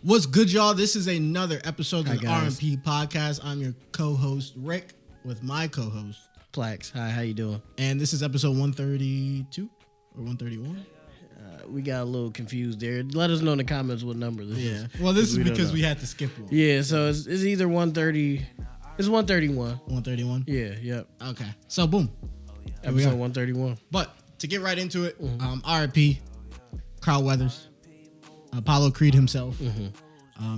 What's good, y'all? This is another episode of the R&P Podcast. I'm your co-host, Rick, with my co-host, PLAX. Hi, how you doing? And this is episode 132 or 131? We got a little confused there. Let us know in the comments what number this is. Well, this is because we had to skip one. Yeah, so it's either 130. It's 131. 131? Yeah, yep. Okay. So, boom. Episode 131. But to get right into it, R&P, Carl Weathers, Apollo Creed himself.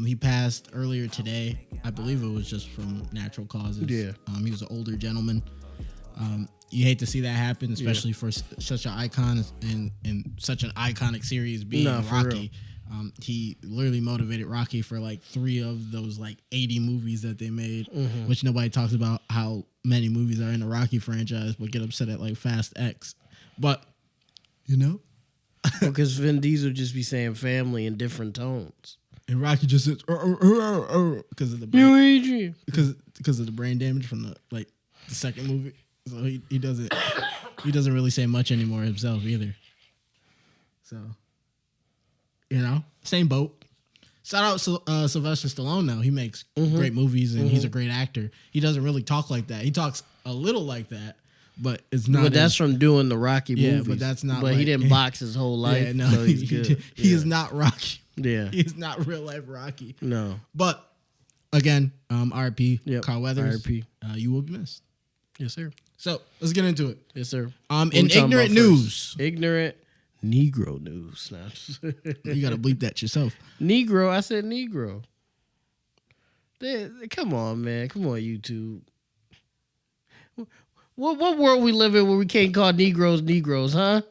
He passed earlier today. I believe it was just from natural causes. Yeah. He was an older gentleman. You hate to see that happen, especially for such an icon and such an iconic series being Rocky. He literally motivated Rocky for like 3 of those like 80 movies that they made, which nobody talks about how many movies are in the Rocky franchise, but get upset at like Fast X. But, you know? Because Vin Diesel just be saying family in different tones. And Rocky just says, because of the brain, because of the brain damage from the second movie. So he doesn't really say much anymore himself either. So, you know, same boat. Shout out Sylvester Stallone though. He makes great movies and he's a great actor. He doesn't really talk like that. He talks a little like that, but it's not. But that's from doing the Rocky movies. Yeah, but that's not. But he didn't box his whole life. Yeah, no, so he's good. He is not Rocky. Yeah, he is not real life Rocky. No. But again, R&P, Carl Weathers, R&P. You will be missed. Yes, sir. So let's get into it. Yes, sir. In ignorant news, ignorant Negro news. You gotta bleep that yourself. Negro, I said Negro. Come on, man. Come on, YouTube. What world we live in where we can't call Negroes, huh?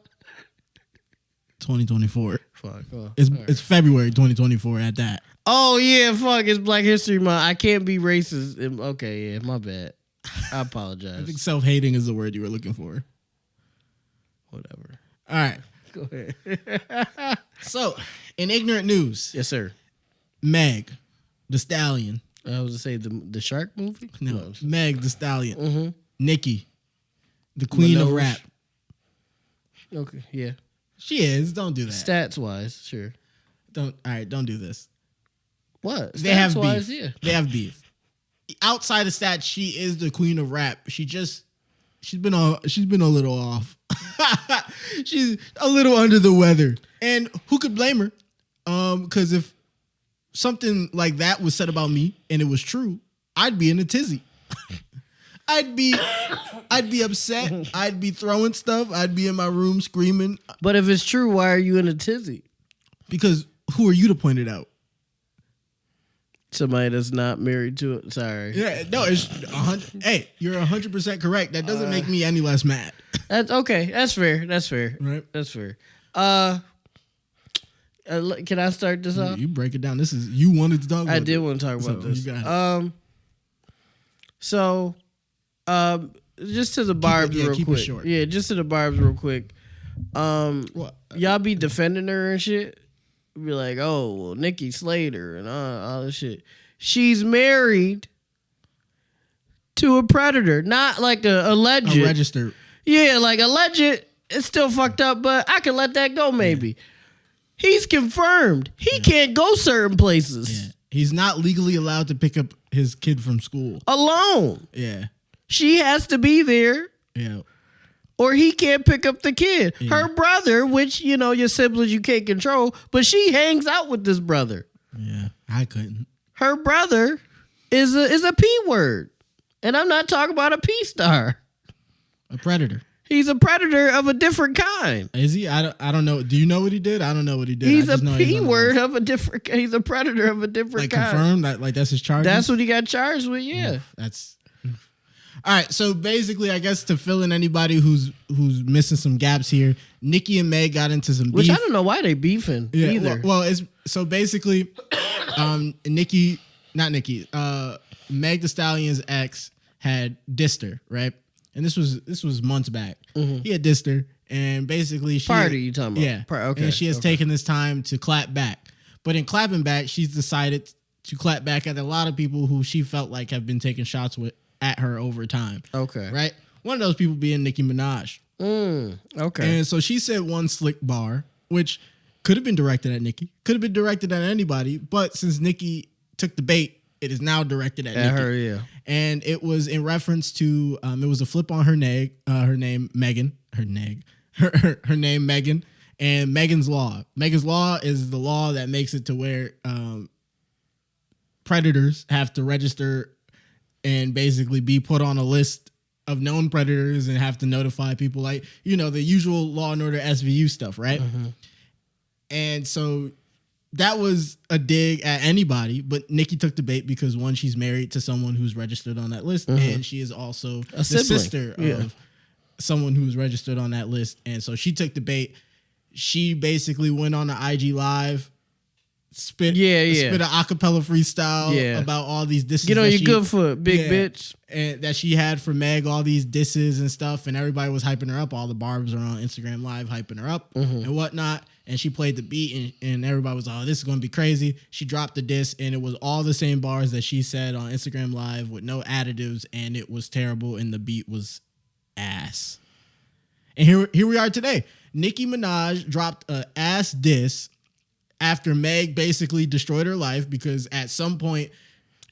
2024. Fuck. Oh, it's February 2024 at that. Oh yeah, fuck. It's Black History Month. I can't be racist. Okay, yeah, my bad. I apologize. I think self-hating is the word you were looking for. Whatever. All right. Go ahead. So, in ignorant news. Yes, sir. Meg, the Stallion. I was to say the shark movie? No. Meg, the Stallion. Nicki, the queen of rap. Okay, yeah. She is. Don't do that. Stats-wise, sure. Don't do this. What? They have beef. Yeah. They have beef. Outside of stats, she is the queen of rap. She's been a little off. She's a little under the weather. And who could blame her? Because if something like that was said about me and it was true, I'd be in a tizzy. I'd be upset. I'd be throwing stuff. I'd be in my room screaming. But if it's true, why are you in a tizzy? Because who are you to point it out? Somebody that's not married to it. Sorry. Yeah, no, it's 100. Hey, you're 100% correct. That doesn't make me any less mad. That's okay. That's fair. Right? That's fair. Can I start this off? You break it down. This is you wanted to talk about. I did want to talk about this. You got it. Just to the barbs real keep quick. It short. Yeah, just to the barbs real quick. Y'all be defending her and shit. Be like, oh, well, Nikki Slater and all this shit. She's married to a predator, not like a alleged. A registered. Yeah, like alleged. It's still fucked up, but I can let that go maybe. Yeah. He's confirmed. He can't go certain places. Yeah. He's not legally allowed to pick up his kid from school. Alone. Yeah. She has to be there. Yeah. Or he can't pick up the kid. Yeah. Her brother, which, you know, your siblings you can't control, but she hangs out with this brother. Yeah, I couldn't. Her brother is a P word. And I'm not talking about a P star. A predator. He's a predator of a different kind. Is he? I don't know. Do you know what he did? I don't know what he did. He's a P word of a different. He's a predator of a different kind. Confirmed that that's his charge. That's what he got charged with. Yeah. That's. All right, so basically, I guess to fill in anybody who's missing some gaps here, Nicki and Meg got into some beef. Which I don't know why they beefing either. Well, it's so basically, Meg the Stallion's ex had dissed her, right? And this was months back. He had dissed her, and basically you talking about? Yeah, okay. And she has taken this time to clap back, but in clapping back, she's decided to clap back at a lot of people who she felt like have been taking shots at her over time. Okay. Right? One of those people being Nicki Minaj. Okay. And so she said one slick bar, which Could have been directed at Nicki. Could have been directed at anybody. But since Nicki took the bait, it is now directed at Nicki. Her, yeah. And it was in reference to, it was a flip on her name, Megan. Her name, Megan. And Megan's Law. Megan's Law is the law that makes it to where predators have to register and basically be put on a list of known predators and have to notify people, like, you know, the usual Law and Order SVU stuff, right? Mm-hmm. And so that was a dig at anybody, but Nicki took the bait because, one, she's married to someone who's registered on that list, and she is also the sister of someone who's registered on that list. And so she took the bait. She basically went on the IG Live, spit an acapella freestyle about all these disses. Get on your good foot, big bitch. And that she had for Meg, all these disses and stuff, and everybody was hyping her up. All the barbs are on Instagram Live hyping her up and whatnot. And she played the beat, and everybody was, oh, this is going to be crazy. She dropped the diss, and it was all the same bars that she said on Instagram Live with no additives, and it was terrible, and the beat was ass. And here we are today. Nicki Minaj dropped a ass diss after Meg basically destroyed her life, because at some point...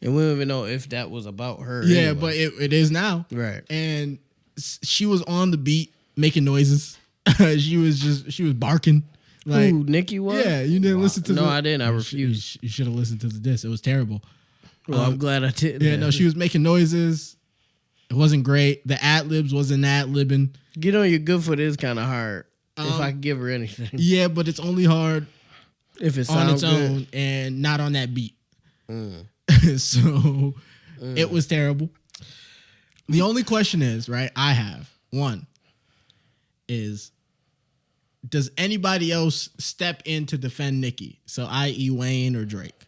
And we don't even know if that was about her. Yeah, anyway. But it is now. Right. And she was on the beat making noises. she was barking. Like, who, Nicki was? Yeah, you didn't listen to No, I didn't. I refused. You should have listened to the diss. It was terrible. Well, I'm glad I did. Yeah, no, she was making noises. It wasn't great. The ad-libs wasn't ad-libbing. Get on your good foot is kind of hard. If I could give her anything. Yeah, but it's only hard if it on its good. own and not on that beat. So it was terrible. The only question is, right, I have one is, does anybody else step in to defend Nicki? So i.e. Wayne or Drake?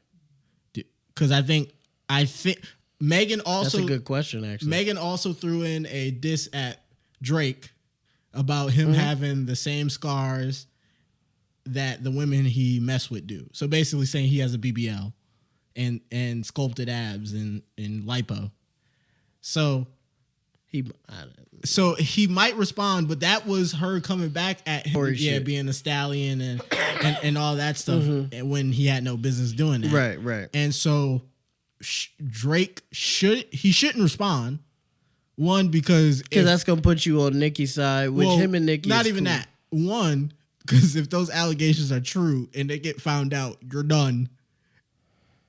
Because I think Megan also... That's a good question, actually. Megan also threw in a diss at Drake about him having the same scars that the women he messed with do. So basically saying he has a BBL and sculpted abs and lipo. So he might respond, but that was her coming back at him, being a stallion and all that stuff when he had no business doing that. Right. And so Drake shouldn't respond. One, because that's gonna put you on Nicki's side, which him and Nicki. Not even cool. That. One, because if those allegations are true and they get found out, you're done.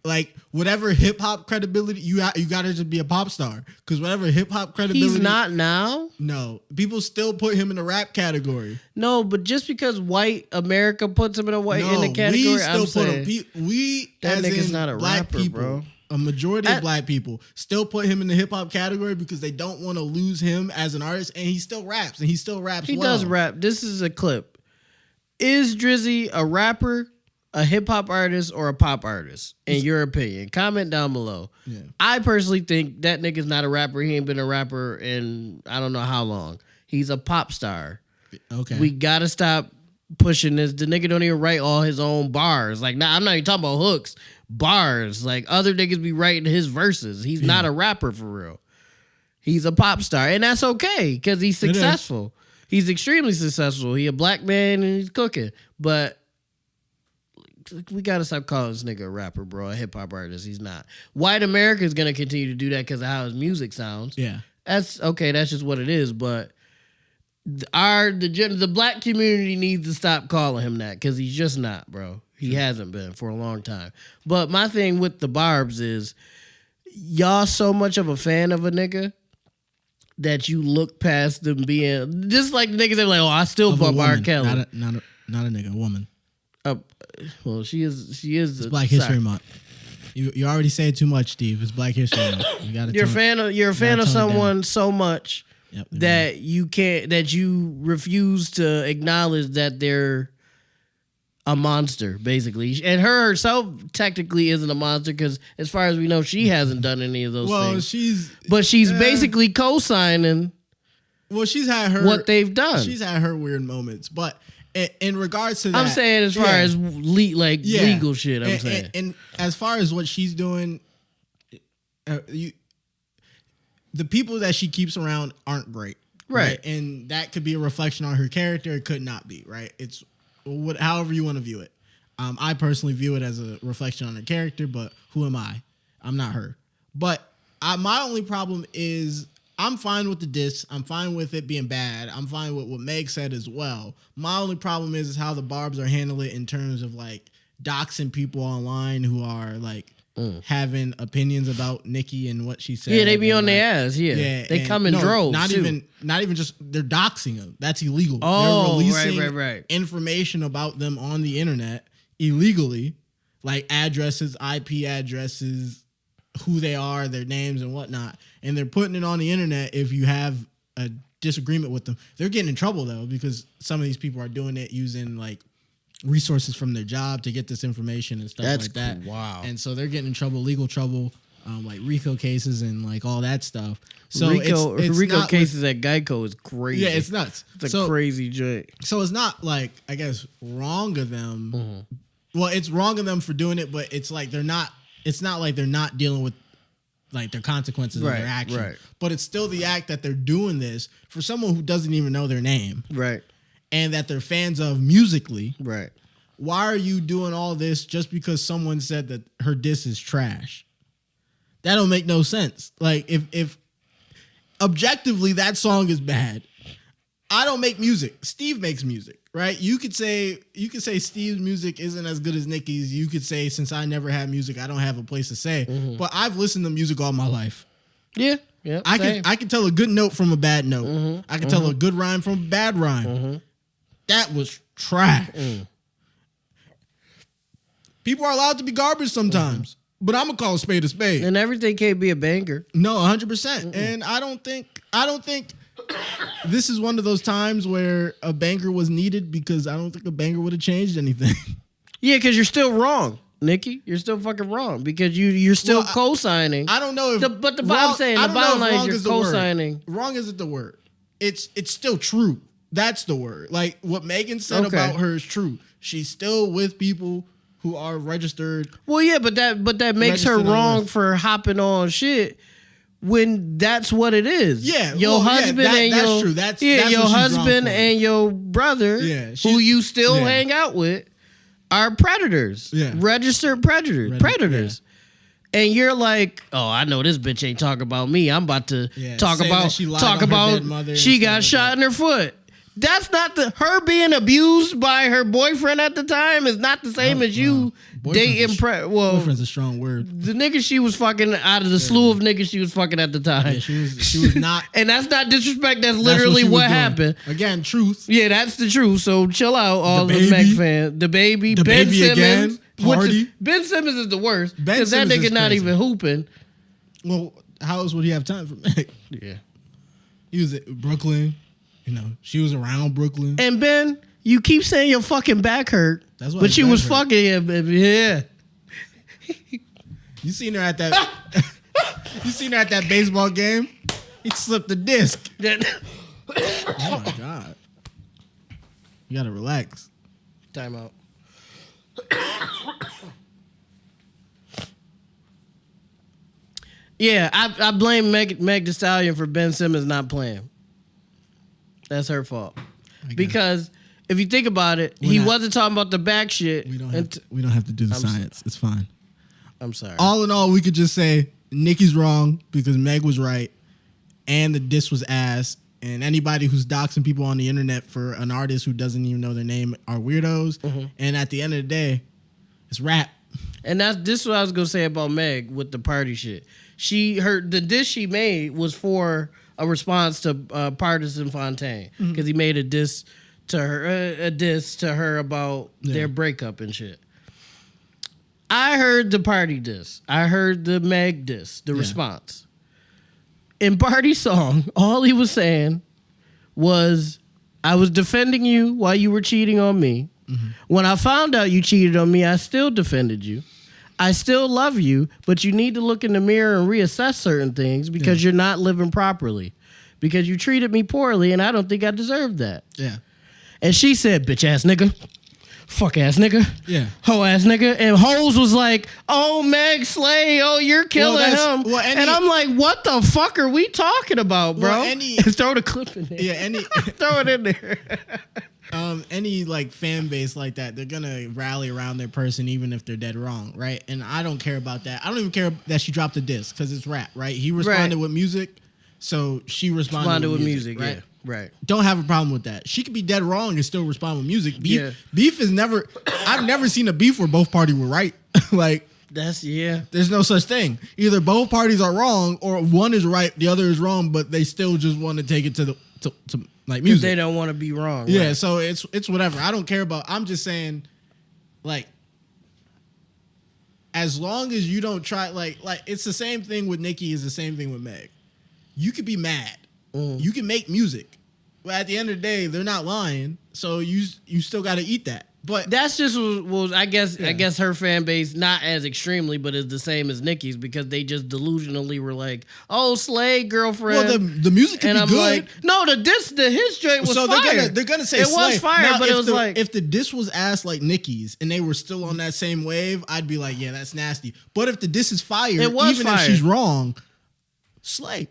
Like, whatever hip hop credibility you got to just be a pop star. Because whatever hip hop credibility, he's not now. No, people still put him in the rap category. No, but just because white America puts him in the category, we still put him. That nigga's not a black rapper, people, bro. A majority of black people still put him in the hip hop category because they don't want to lose him as an artist, and he still raps, and he still raps. He does rap. This is a clip. Is Drizzy a rapper, a hip hop artist, or a pop artist? In your opinion, comment down below. Yeah. I personally think that nigga's not a rapper. He ain't been a rapper in I don't know how long. He's a pop star. Okay, we gotta stop pushing this. The nigga don't even write all his own bars. Like, I'm not even talking about hooks. Bars. Like, other niggas be writing his verses. He's not a rapper for real. He's a pop star, and that's okay because he's successful. He's extremely successful. He a black man and he's cooking. But we gotta stop calling this nigga a rapper, bro. A hip hop artist. He's not. White America is gonna continue to do that because of how his music sounds. Yeah, that's okay. That's just what it is. But the black community needs to stop calling him that because he's just not, bro. He hasn't been for a long time. But my thing with the barbs is y'all so much of a fan of a nigga that you look past them being just like niggas that are like, oh, I still bought R. Kelly. Not a nigga, a woman. Well, she is. It's Black History Month. You already said too much, Steve. It's Black History Month. You're a fan of someone so much that you refuse to acknowledge that they're a monster, basically. And her herself technically isn't a monster because, as far as we know, she hasn't done any of those things. She's basically co-signing. Well, she's had her what they've done. She's had her weird moments, but in regards to that, I'm saying as far as legal shit. I'm saying, and as far as what she's doing, the people that she keeps around aren't great, right? And that could be a reflection on her character. It could not be, right? It's however you want to view it. I personally view it as a reflection on her character, but who am I? I'm not her. But my only problem is I'm fine with the diss. I'm fine with it being bad. I'm fine with what Meg said as well. My only problem is how the Barbs are handling it in terms of like doxing people online who are like having opinions about Nicki and what she said. Yeah, they be on like, their ass. Yeah, they come in droves. Not even just they're doxing them. That's illegal. Oh, they're releasing right. information about them on the internet illegally, like addresses, IP addresses, who they are, their names and whatnot, and they're putting it on the internet. If you have a disagreement with them, they're getting in trouble though, because some of these people are doing it using like resources from their job to get this information and stuff like that. Wow. And so they're getting in trouble, legal trouble, like RICO cases and like all that stuff. So RICO cases at Geico is crazy. Yeah, it's nuts. It's a crazy joint. So it's not like, I guess, wrong of them. Mm-hmm. Well, it's wrong of them for doing it, but it's like it's not like they're not dealing with like their consequences of their action. Right. But it's still the act that they're doing this for someone who doesn't even know their name. Right. And that they're fans of musically. Right. Why are you doing all this just because someone said that her diss is trash? That don't make no sense. Like if objectively that song is bad, I don't make music. Steve makes music, right? You could say Steve's music isn't as good as Nicki's. You could say since I never had music, I don't have a place to say. Mm-hmm. But I've listened to music all my life. Yeah. I can tell a good note from a bad note. Mm-hmm. I can tell a good rhyme from a bad rhyme. Mm-hmm. That was trash. Mm. People are allowed to be garbage sometimes, but I'm gonna call a spade a spade. And everything can't be a banger. No, 100%. And I don't think this is one of those times where a banger was needed, because I don't think a banger would have changed anything. Yeah, because you're still wrong, Nicki. You're still fucking wrong, because you're still co-signing. I don't know if but the bottom saying the bottom line is you're co-signing. Wrong isn't the word. It's still true. That's the word. Like what Megan said about her is true. She's still with people who are registered. Well, yeah, but that makes her wrong for hopping on shit when that's what it is. Yeah, your husband and that's your true. That's your husband and your brother, who you still hang out with, are predators. Yeah, registered predators. Yeah. And you're like, oh, I know this bitch ain't talking about me. I'm about to talk about she got shot in her foot. That's not her being abused by her boyfriend at the time is not the same as you dating. Boyfriend's a strong word. The nigga she was fucking out of the slew of niggas she was fucking at the time. Yeah, she was not. And that's not disrespect. That's literally what happened. Again, truth. Yeah, that's the truth. So chill out, all the Meg fans. The baby, Ben Simmons. Again, party. Ben Simmons is the worst because that nigga not even hooping. Well, how else would he have time for Meg? Yeah, he was at Brooklyn. You know, she was around Brooklyn. And Ben, you keep saying your fucking back hurt. That's why. But she was fucking him, baby. Yeah. You seen her at that? You seen her at that baseball game? He slipped the disc. Oh my God! You gotta relax. Time out. Yeah, I blame Meg Thee Stallion for Ben Simmons not playing. That's her fault. Because if you think about it, he wasn't talking about the back shit. We don't have to do the science. It's fine. I'm sorry. All in all, we could just say Nicki's wrong because Meg was right and the diss was ass. And anybody who's doxing people on the internet for an artist who doesn't even know their name are weirdos. Mm-hmm. And at the end of the day, it's rap. And this is what I was going to say about Meg with the party shit. The diss she made was for a response to Partisan Fontaine, because he made a diss to her about their breakup and shit. I heard the party diss. I heard the Meg diss, the response. In Party's song, all he was saying was, I was defending you while you were cheating on me. Mm-hmm. When I found out you cheated on me, I still defended you. I still love you, but you need to look in the mirror and reassess certain things because you're not living properly. Because you treated me poorly, and I don't think I deserved that. Yeah. And she said, bitch ass nigga. Fuck ass nigga. Yeah. Hoe ass nigga. And Hoes was like, oh, Meg Slay, oh, you're killing him. And I'm like, what the fuck are we talking about, bro? Well, throw the clip in there. Yeah, throw it in there. any like fan base like that, they're gonna rally around their person even if they're dead wrong, right? And I don't care about that. I don't even care that she dropped a diss because it's rap, right? He responded with music, so she responded with music, right? Yeah, right. Don't have a problem with that. She could be dead wrong and still respond with music. Beef is never. I've never seen a beef where both parties were right. Like there's no such thing. Either both parties are wrong or one is right, the other is wrong, but they still just want to take it to like music. They don't want to be wrong. Yeah, right. so it's whatever. I don't care about. I'm just saying, like, as long as you don't try, like it's the same thing with Nicki. Is the same thing with Meg. You could be mad. You can make music, but at the end of the day, they're not lying. So you still got to eat that. But that's just was I guess her fan base not as extremely, but is the same as Nicki's because they just delusionally were like, "Oh, slay girlfriend." Well, the music can be good. Like, no, his joint was fire. They're gonna say it slay. was fire, now, but it was like if the diss was ass like Nicki's and they were still on that same wave, I'd be like, yeah, that's nasty. But if the diss is fire, even if she's wrong, slay.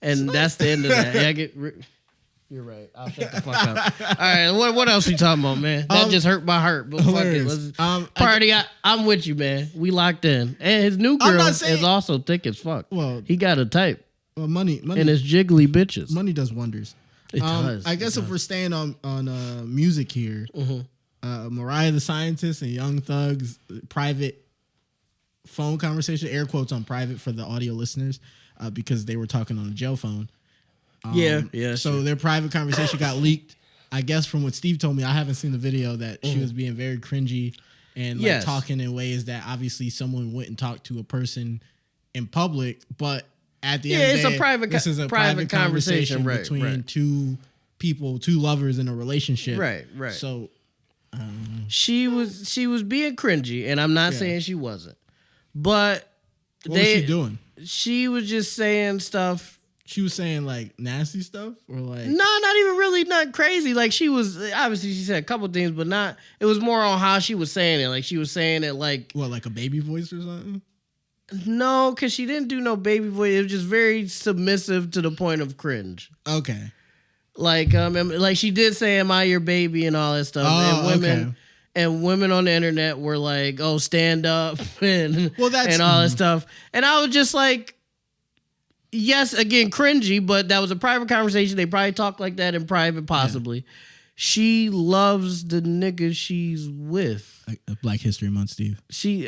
And that's the end of that. Yeah, you're right. I'll shut the fuck up. All right, what else we talking about, man? That just hurt my heart. But fuck it. Let's, party, I'm with you, man. We locked in. And his new girl is also thick as fuck. Well, he got a type. Well, money, and it's jiggly bitches. Money does wonders. It does. I guess if we're staying on music here, Mariah the Scientist and Young Thug's private phone conversation, air quotes on private for the audio listeners, because they were talking on a jail phone. So their private conversation got leaked. I guess from what Steve told me, I haven't seen the video, that she was being very cringy and like talking in ways that obviously someone wouldn't talk to a person in public. But at the end of the day, this is a private conversation between two people, two lovers in a relationship. Right. So she was being cringy, and I'm not saying she wasn't. But what was she doing? She was just saying stuff. She was saying like nasty stuff, or like not even really not crazy. Like she was obviously she said a couple things, but not. It was more on how she was saying it. Like she was saying it like like a baby voice or something. No, because she didn't do no baby voice. It was just very submissive to the point of cringe. Okay. Like she did say, "Am I your baby?" and all that stuff. And women on the internet were like, "Oh, stand up," and all that stuff. And I was just like, yes, again, cringy, but that was a private conversation. They probably talk like that in private, possibly. Yeah. She loves the nigga she's with. Black History Month, Steve. He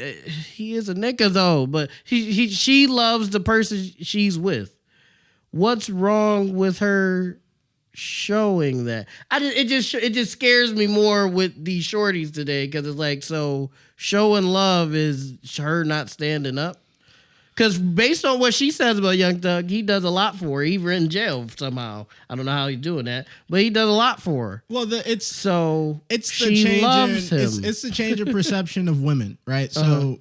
is a nigga though, but she loves the person she's with. What's wrong with her showing that? It just scares me more with these shorties today, because it's like, so showing love is her not standing up. Because based on what she says about Young Thug, he does a lot for her, even in jail somehow. I don't know how he's doing that, but he does a lot for her. Well, it's she loves him. It's the change of perception of women, right? So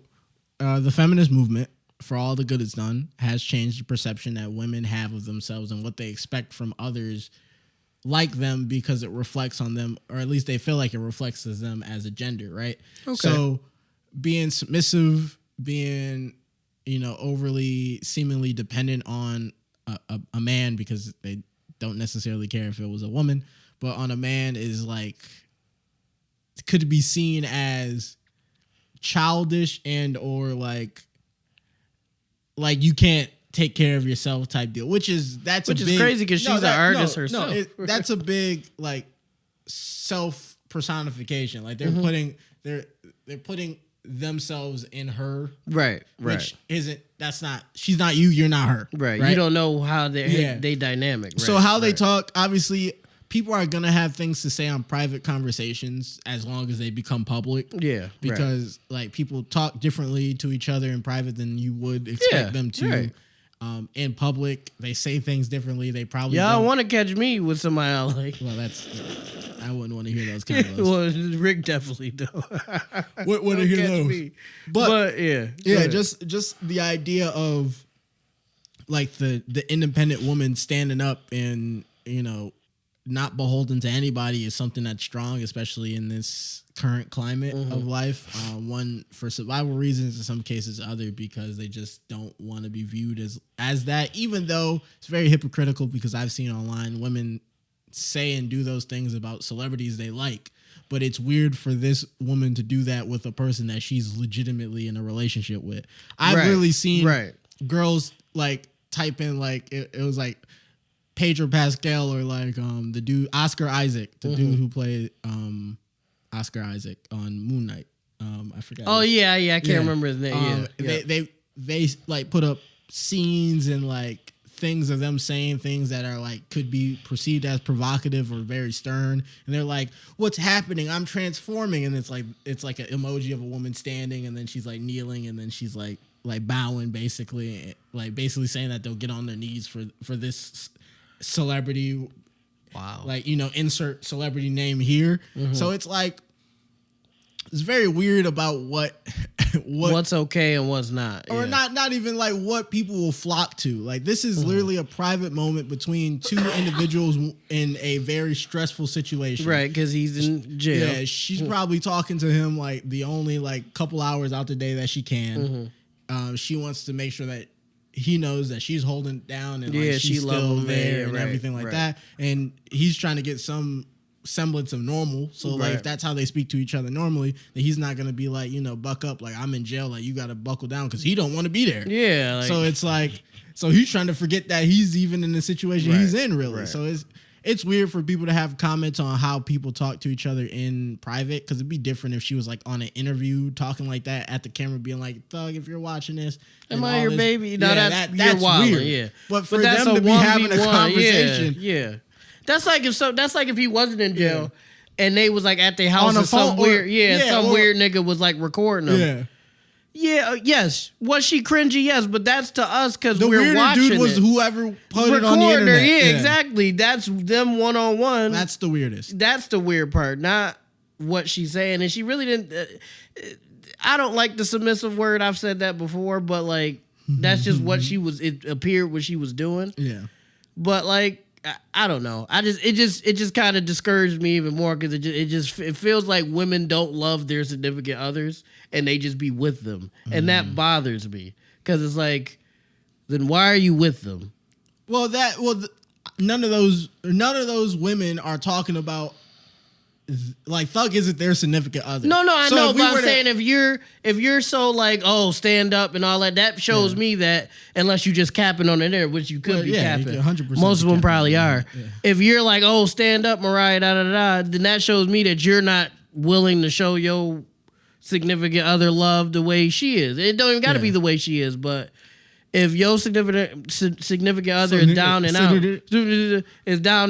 the feminist movement, for all the good it's done, has changed the perception that women have of themselves and what they expect from others like them, because it reflects on them, or at least they feel like it reflects as them as a gender, right? Okay. So being submissive, being overly seemingly dependent on a man, because they don't necessarily care if it was a woman, but on a man is like, could be seen as childish and or like you can't take care of yourself type deal, which is crazy because she's an artist herself. That's a big like self personification. Like they're putting themselves in her, right? Which isn't. That's not. She's not you. You're not her. Right. You don't know how they dynamic. Right? So how they talk. Obviously, people are gonna have things to say on private conversations as long as they become public. Yeah. Because like people talk differently to each other in private than you would expect them to. Right. In public, they say things differently. They probably don't want to catch me with somebody I like. Well, I wouldn't want to hear those kind of those. Well, Rick definitely don't. Want to hear those? Me. But yeah, just the idea of like the independent woman standing up and not beholden to anybody is something that's strong, especially in this current climate of life. One, for survival reasons, in some cases other because they just don't want to be viewed as that, even though it's very hypocritical, because I've seen online women say and do those things about celebrities they like. But it's weird for this woman to do that with a person that she's legitimately in a relationship with. I've really seen girls like type in like it was like Pedro Pascal or like the dude Oscar Isaac, the dude who played Oscar Isaac on Moon Knight. I forgot. Oh yeah, I can't remember his name. They like put up scenes and like things of them saying things that are like could be perceived as provocative or very stern, and they're like, "What's happening? I'm transforming," and it's like an emoji of a woman standing, and then she's like kneeling, and then she's like bowing, basically saying that they'll get on their knees for this celebrity. Wow. Like, you know, insert celebrity name here. So it's like it's very weird about what's okay and what's not, or not even like what people will flock to. Like, this is literally a private moment between two individuals in a very stressful situation, right? Because he's in jail. Yeah, she's probably talking to him like the only like couple hours out the day that she can. She wants to make sure that he knows that she's holding it down and like she's still there and everything like that. And he's trying to get some semblance of normal. So like if that's how they speak to each other normally, then he's not gonna be like, you know, buck up, like I'm in jail, like you gotta buckle down, because he don't want to be there. Yeah. So it's like, so he's trying to forget that he's even in the situation he's in, really. So it's weird for people to have comments on how people talk to each other in private, because it'd be different if she was like on an interview talking like that at the camera, being like, "Thug, if you're watching this, am I your baby?" No, that's wild, weird. Yeah, but for them to be having a conversation, that's like if he wasn't in jail and they was like at their house and some weird, weird nigga was like recording them. Yes. Was she cringy? Yes, but that's to us because we're watching it. The weirder dude was whoever put it on the internet. Yeah, exactly. That's them one-on-one. That's the weirdest. That's the weird part, not what she's saying. And she really didn't... I don't like the submissive word. I've said that before, but like, that's just what it appeared what she was doing. Yeah. But like, I don't know. It just kind of discouraged me even more, because it feels like women don't love their significant others and they just be with them, and that bothers me, because it's like, then why are you with them? Well, none of those women are talking about. Like, Thug isn't their significant other. No, I know, but I'm saying if you're so like, oh, stand up and all that shows me that unless you just capping on the internet, which you could be capping. 100% most of them probably are. Yeah. If you're like, oh, stand up, Mariah, then that shows me that you're not willing to show your significant other love the way she is. It don't even got to be the way she is, but if your significant other is down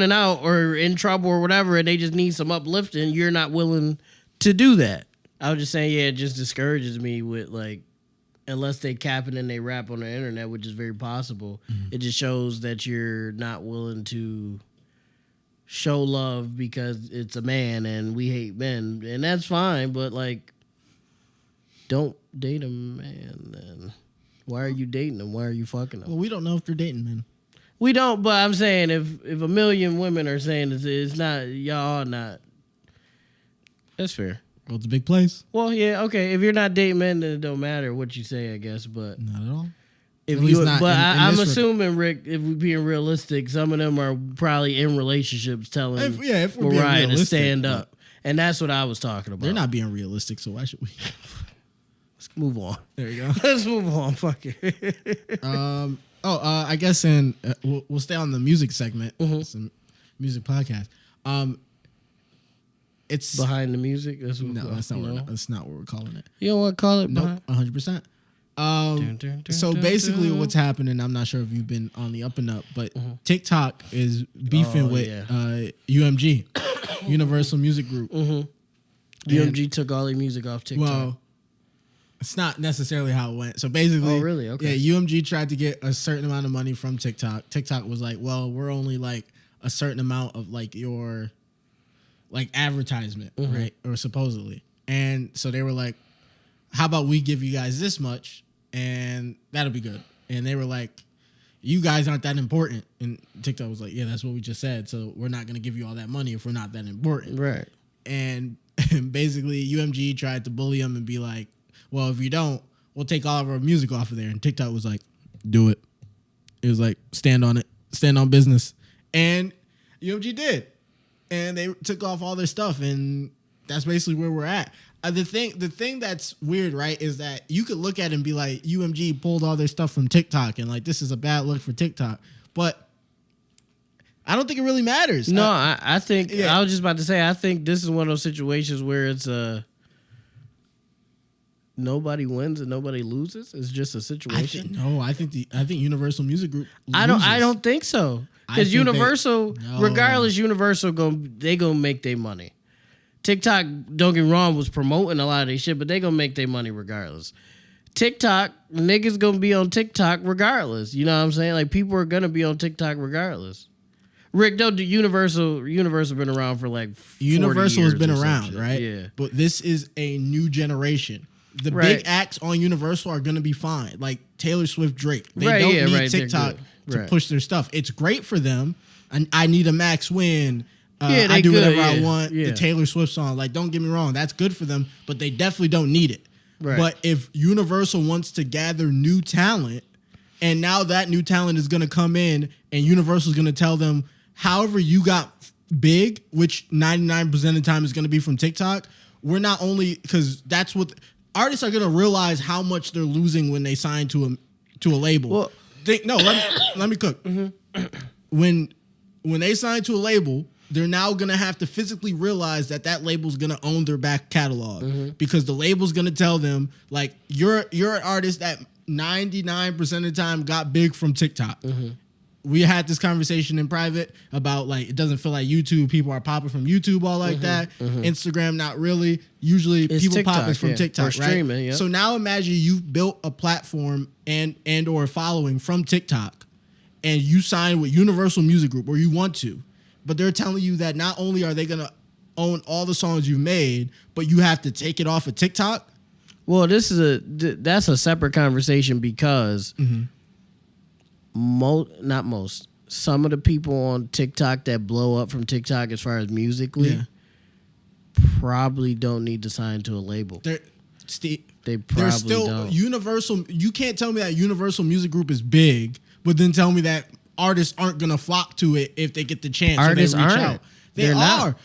and out or in trouble or whatever, and they just need some uplifting, you're not willing to do that. I was just saying, it just discourages me with like, unless they cap it and they rap on the internet, which is very possible. It just shows that you're not willing to show love because it's a man and we hate men, and that's fine. But like, don't date a man then. Why are you dating them? Why are you fucking them? Well, we don't know if they're dating men. We don't, but I'm saying if a million women are saying it's not, y'all are not. That's fair. Well, it's a big place. Well, yeah, okay. If you're not dating men, then it don't matter what you say, I guess. But not at all. I'm assuming, Rick, if we're being realistic, some of them are probably in relationships telling Mariah to stand up, and that's what I was talking about. They're not being realistic, so why should we? Move on. There you go. Let's move on. Fuck it. I guess we'll stay on the music segment. It's a music podcast. It's behind the music. That's not what we're calling it. You don't want to call it? Nope, 100%. So basically, what's happening? I'm not sure if you've been on the up and up, but TikTok is beefing with UMG, Universal Music Group. UMG took all their music off TikTok. Well, it's not necessarily how it went. So basically, really? Okay. Yeah, UMG tried to get a certain amount of money from TikTok. TikTok was like, well, we're only like a certain amount of like your like advertisement, right? Or supposedly. And so they were like, how about we give you guys this much and that'll be good. And they were like, you guys aren't that important. And TikTok was like, yeah, that's what we just said. So we're not going to give you all that money if we're not that important. Right. And basically UMG tried to bully them and be like, well, if you don't, we'll take all of our music off of there. And TikTok was like, do it. It was like, stand on it. Stand on business. And UMG did. and they took off all their stuff, and that's basically where we're at. The thing that's weird, right, is that you could look at it and be like, UMG pulled all their stuff from TikTok, and like this is a bad look for TikTok, but I don't think it really matters. No, I think I was just about to say I think this is one of those situations where it's nobody wins and nobody loses. It's just a situation. I think Universal Music Group loses. I don't think so. Because Universal, regardless, Universal they gonna make their money. TikTok, don't get me wrong, was promoting a lot of their shit, but they gonna make their money regardless. TikTok, niggas gonna be on TikTok regardless. You know what I'm saying? Like people are gonna be on TikTok regardless. Rick, though, Universal been around for like 40 Universal years has been around, right? Yeah. But this is a new generation. The big acts on Universal are gonna be fine, like Taylor Swift, Drake. They don't need TikTok to push their stuff. It's great for them. And I Need a Max Win. I Do Whatever I Want. The Taylor Swift song. Like, don't get me wrong, that's good for them, but they definitely don't need it. Right. But if Universal wants to gather new talent, and now that new talent is gonna come in, and Universal is gonna tell them, however you got big, which 99% of the time is gonna be from TikTok. We're not only because that's what artists are gonna realize how much they're losing when they sign to a label. Well, let me cook. Mm-hmm. When they sign to a label, they're now gonna have to physically realize that label's gonna own their back catalog because the label's gonna tell them like you're an artist that 99% of the time got big from TikTok. Mm-hmm. We had this conversation in private about like it doesn't feel like YouTube people are popping from YouTube all like that. Mm-hmm. Instagram not really. Usually it's people TikTok, popping from TikTok, right? Streaming, yeah. So now imagine you've built a platform and or a following from TikTok, and you sign with Universal Music Group or you want to, but they're telling you that not only are they gonna own all the songs you've made, but you have to take it off of TikTok. Well, that's a separate conversation because. Mm-hmm. Some of the people on TikTok that blow up from TikTok as far as musically probably don't need to sign to a label. They probably don't. Universal. You can't tell me that Universal Music Group is big, but then tell me that artists aren't gonna flock to it if they get the chance. Artists aren't. Out. They are. Not.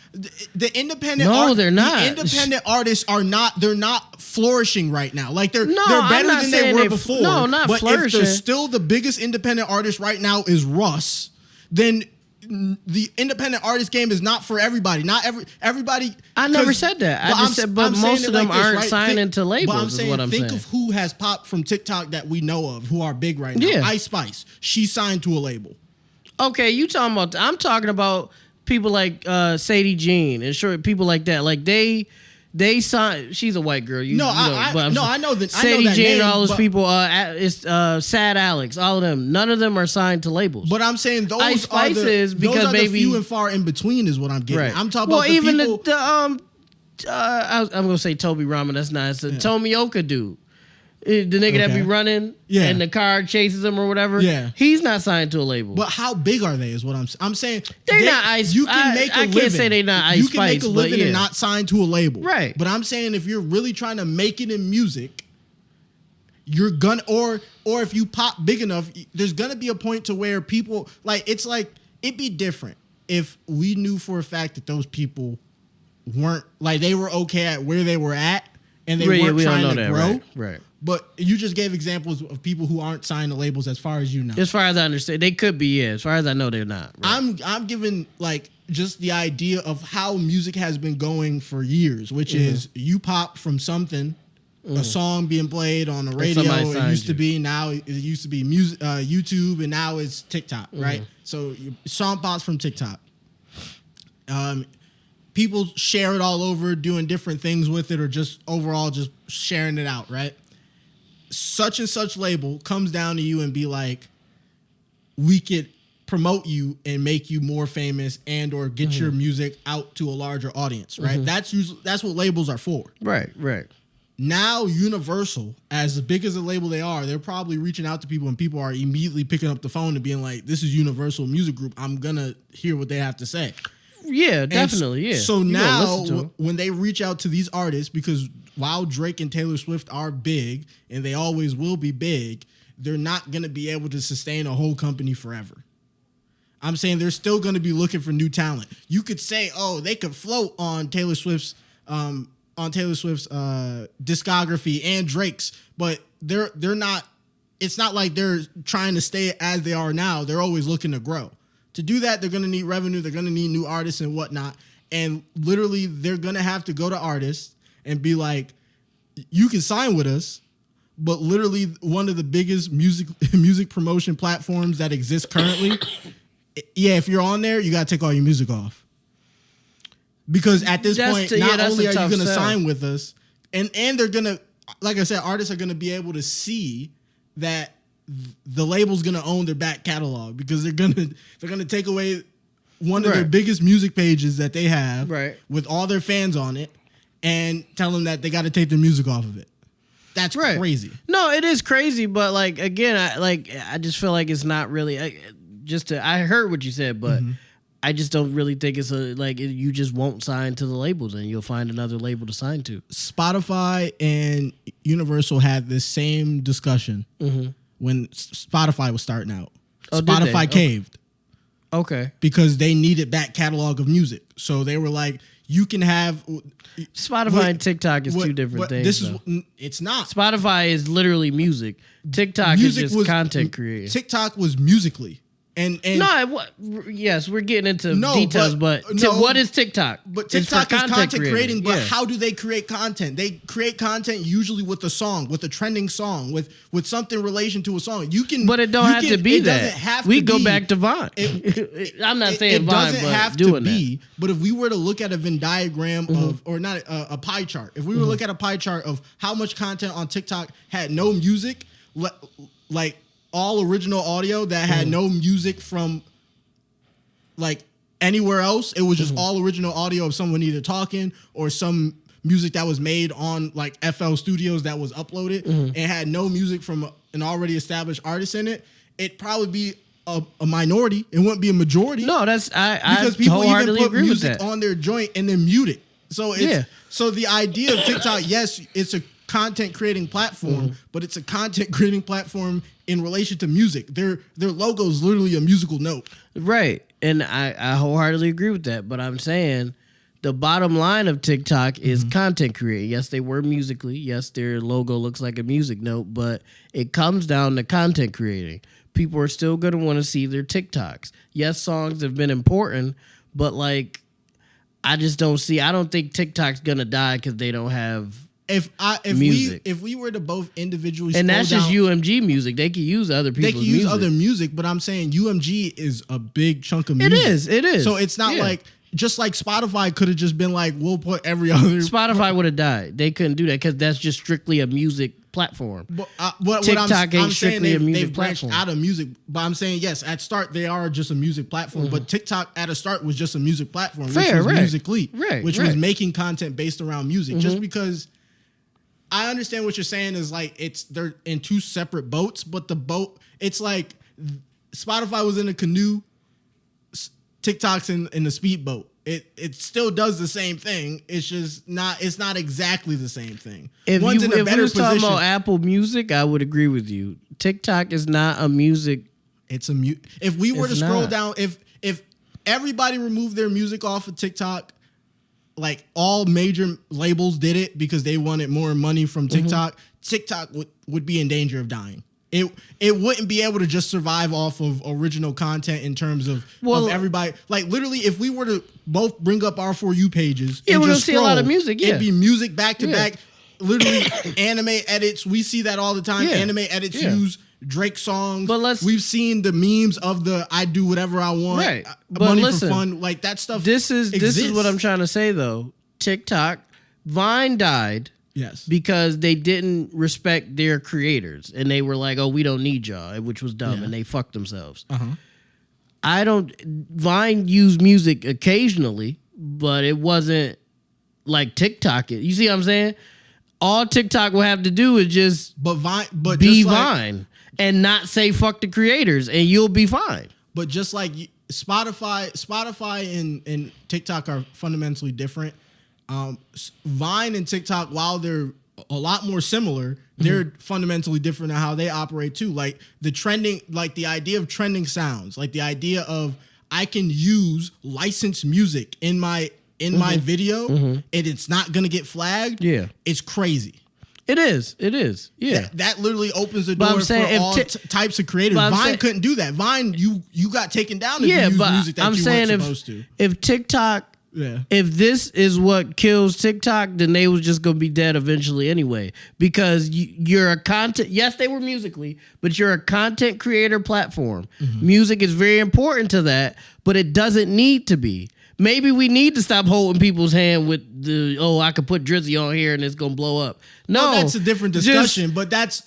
The independent. No, they're not. The independent artists are not. They're not flourishing right now. Like they're better than they were before. No, not but flourishing. If they're still the biggest independent artist right now is Russ, then the independent artist game is not for everybody. Not everybody. I never said that. I just said, but most of them aren't signing to labels. But I'm saying, think of who has popped from TikTok that we know of, who are big right now. Yeah. Ice Spice. She signed to a label. Okay, you talking about? I'm talking about people like Sadie Jean and people like that. Like they signed. She's a white girl. I know that. Sadie Jean and all those people. It's Sad Alex. All of them. None of them are signed to labels. But I'm saying those Ice Spice is because those are maybe the few and far in between is what I'm getting. Right. I'm talking about the even people. I'm gonna say Toby Rahman. That's nice. The Tomioka dude. The nigga that be running and the car chases him or whatever. Yeah. He's not signed to a label. But how big are they is what I'm saying. They're not Ice. You can make a living. I can't say they're not Ice Spice. You can make a living and not sign to a label. Right. But I'm saying if you're really trying to make it in music, you're gonna or if you pop big enough, there's gonna be a point to where people it'd be different if we knew for a fact that those people weren't like they were okay at where they were at and they weren't trying to grow. Right. But you just gave examples of people who aren't signed to labels as far as you know. As far as I understand, they could be, yeah. As far as I know, they're not. Right? I'm giving like just the idea of how music has been going for years, which is you pop from something, a song being played on the radio. It used to be music, YouTube, and now it's TikTok, right? So song pops from TikTok. People share it all over, doing different things with it, or just overall just sharing it out, right? Such and such label comes down to you and be like, we could promote you and make you more famous and or get your music out to a larger audience, right? That's what labels are for. Right. Now Universal, as big as a label they are, they're probably reaching out to people and people are immediately picking up the phone and being like, this is Universal Music Group. I'm going to hear what they have to say. Yeah, definitely, So now when they reach out to these artists, because while Drake and Taylor Swift are big and they always will be big, they're not going to be able to sustain a whole company forever. I'm saying they're still going to be looking for new talent. You could say, oh, they could float on Taylor Swift's discography and Drake's, but they're not. It's not like they're trying to stay as they are now. They're always looking to grow. To do that, they're going to need revenue. They're going to need new artists and whatnot. And literally, they're going to have to go to artists and be like, you can sign with us, but literally one of the biggest music promotion platforms that exists currently, yeah, if you're on there, you got to take all your music off. Because at this point, not only are you going to sign with us, and they're going to, like I said, artists are going to be able to see that the label's going to own their back catalog, because they're going to take away one of their biggest music pages that they have with all their fans on it and tell them that they got to take their music off of it. That's crazy. No, it is crazy, but like, again, I just feel like it's not really I heard what you said, but I just don't really think it's you just won't sign to the labels and you'll find another label to sign to. Spotify and Universal had this same discussion when Spotify was starting out. Oh, Spotify caved. Okay. Because they needed that catalog of music. So they were like, you can have Spotify and TikTok is two different things. It's not. Spotify is literally music. TikTok is just content creation. TikTok was musically. Yes, we're getting into details, but what is TikTok? But TikTok is content creating, but how do they create content? They create content usually with a song, with a trending song, with something in relation to a song. But it don't have to be that. We go back to Vine. I'm not saying Vine, but have doing to be. But if we were to look at a Venn diagram of, or not a pie chart, if we were to look at a pie chart of how much content on TikTok had no music, like all original audio that had no music from like anywhere else. It was just all original audio of someone either talking or some music that was made on like FL Studios that was uploaded and had no music from an already established artist in it. It'd probably be a minority. It wouldn't be a majority. No, because people even put agree music with that. on their joint and then mute it. So so the idea of TikTok, yes, it's a content creating platform, but it's a content creating platform in relation to music. Their logo is literally a musical note. Right. And I wholeheartedly agree with that. But I'm saying the bottom line of TikTok is content creating. Yes, they were musically. Yes, their logo looks like a music note, but it comes down to content creating. People are still going to want to see their TikToks. Yes, songs have been important, but like, I don't think TikTok's going to die because they don't have music. If we were to both individually, and that's just UMG music, they can use other people's music. They can use other music, but I'm saying UMG is a big chunk of music. It is. So it's not like, just like Spotify could have just been like, we'll put every other. Spotify would have died. They couldn't do that because that's just strictly a music platform. But TikTok ain't strictly a music platform. Out of music, but I'm saying yes. At start, they are just a music platform. But TikTok at a start was just a music platform, which was Musical.ly, which was making content based around music. Just because. I understand what you're saying is like they're in two separate boats, but the boat, it's like Spotify was in a canoe, TikTok's in the speedboat. It still does the same thing. It's just not exactly the same thing. If we was talking about Apple Music, I would agree with you. TikTok is not a music. It's a if we were to scroll down, if everybody removed their music off of TikTok, like all major labels did it because they wanted more money from TikTok, TikTok would be in danger of dying. It wouldn't be able to just survive off of original content in terms of everybody. Like literally, if we were to both bring up our For You pages, we're gonna see a lot of music. It'd be music back to back. Literally, anime edits. We see that all the time. Anime edits use Drake songs. But we've seen the memes of the "I do whatever I want," money for fun, like that stuff. This is what I'm trying to say though. TikTok, Vine died. Yes. Because they didn't respect their creators. And they were like, oh, we don't need y'all, which was dumb. And they fucked themselves. Vine used music occasionally, but it wasn't like TikTok. You see what I'm saying? All TikTok will have to do is just be Vine and not say fuck the creators, and you'll be fine. But just like Spotify and TikTok are fundamentally different. Vine and TikTok, while they're a lot more similar, they're fundamentally different in how they operate too. Like the trending, like the idea of trending sounds, like the idea of I can use licensed music in my video and it's not gonna get flagged. Yeah, it's crazy. It is. Yeah, that literally opens the door for all types of creators. Vine couldn't do that. Vine, you got taken down if you use music that you weren't supposed to. If TikTok, if this is what kills TikTok, then they was just gonna be dead eventually anyway. Because you're a content. Yes, they were Musical.ly, but you're a content creator platform. Music is very important to that, but it doesn't need to be. Maybe we need to stop holding people's hand with I could put Drizzy on here and it's gonna blow up. No, well, that's a different discussion. But that's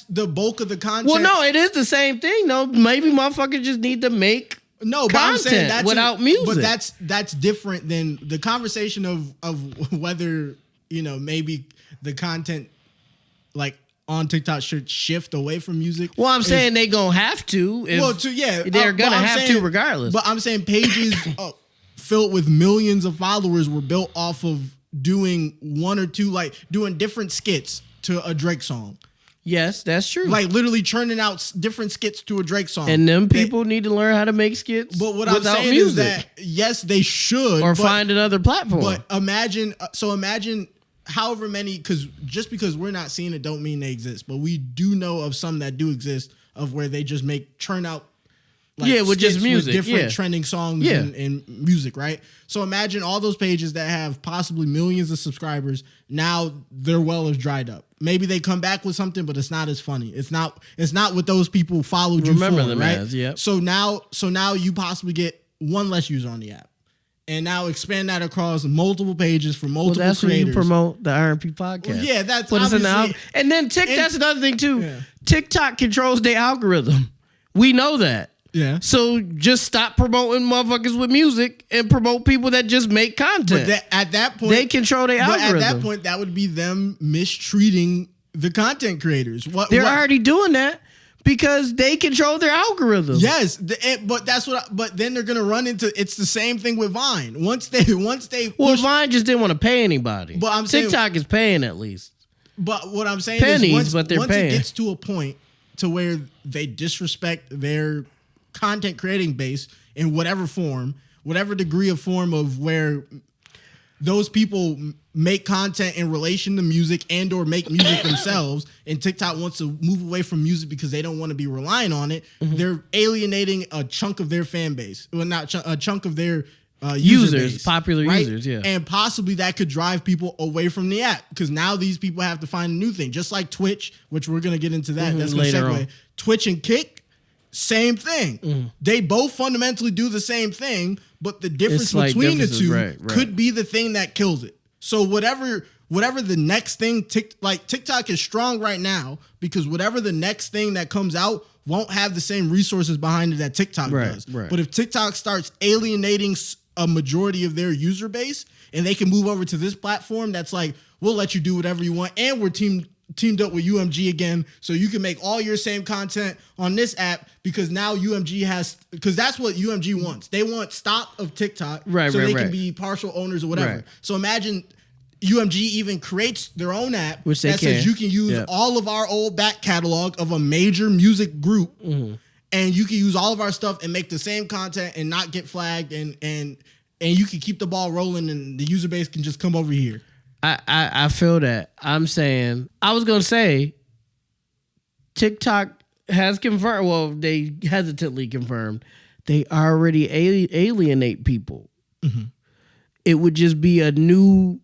the bulk of the content. Well, no, it is the same thing. No, maybe motherfuckers just need to make content I'm saying that's without music. But that's different than the conversation of whether maybe the content like on TikTok should shift away from music. Well, I'm saying they gonna have to. They're gonna have to regardless. But I'm saying pages. Filled with millions of followers were built off of doing one or two, like doing different skits to a Drake song. Yes, that's true. Like literally churning out different skits to a Drake song. And them people need to learn how to make skits. But what I'm saying is that yes, they should, or find another platform. But imagine however many, because just because we're not seeing it, don't mean they exist. But we do know of some that do exist, of where they just churn out. With just music, with different trending songs and music, right? So imagine all those pages that have possibly millions of subscribers. Now their well is dried up. Maybe they come back with something, but it's not as funny. It's not what those people followed you for, right? Yep. So now you possibly get one less user on the app, and now expand that across multiple pages for multiple that's creators. When you promote the R&P podcast. Well, yeah, that's but obviously. And then that's another thing too. Yeah. TikTok controls their algorithm. We know that. Yeah. So just stop promoting motherfuckers with music and promote people that just make content. But at that point, they control their algorithm. At that point, that would be them mistreating the content creators. They're already doing that because they control their algorithm. Yes, but that's what. But then they're gonna run into. It's the same thing with Vine. Once they. Well, Vine just didn't want to pay anybody. But I'm saying TikTok is paying at least. But what I'm saying pennies, is but they're paying. Once it gets to a point to where they disrespect their content creating base in whatever form, whatever degree of form of where those people make content in relation to music and or make music themselves, and TikTok wants to move away from music because they don't want to be relying on it, they're alienating a chunk of their fan base. Well, not a chunk of their users, base, popular right? users, yeah. And possibly that could drive people away from the app because now these people have to find a new thing. Just like Twitch, which we're going to get into that. That's going to segue. Twitch and Kick, same thing. They both fundamentally do the same thing, but the difference between the two could be the thing that kills it. So whatever the next thing, TikTok is strong right now because whatever the next thing that comes out won't have the same resources behind it that TikTok does. Right. But if TikTok starts alienating a majority of their user base and they can move over to this platform that's like, we'll let you do whatever you want, and we're teamed up with UMG again, so you can make all your same content on this app because now UMG because that's what UMG wants. They want stock of TikTok so they can be partial owners or whatever. Right. So imagine UMG even creates their own app that says you can use all of our old back catalog of a major music group and you can use all of our stuff and make the same content and not get flagged and you can keep the ball rolling and the user base can just come over here. I feel that. I'm saying, I was going to say, TikTok has confirmed, well, they hesitantly confirmed, they already alienate people. It would just be a new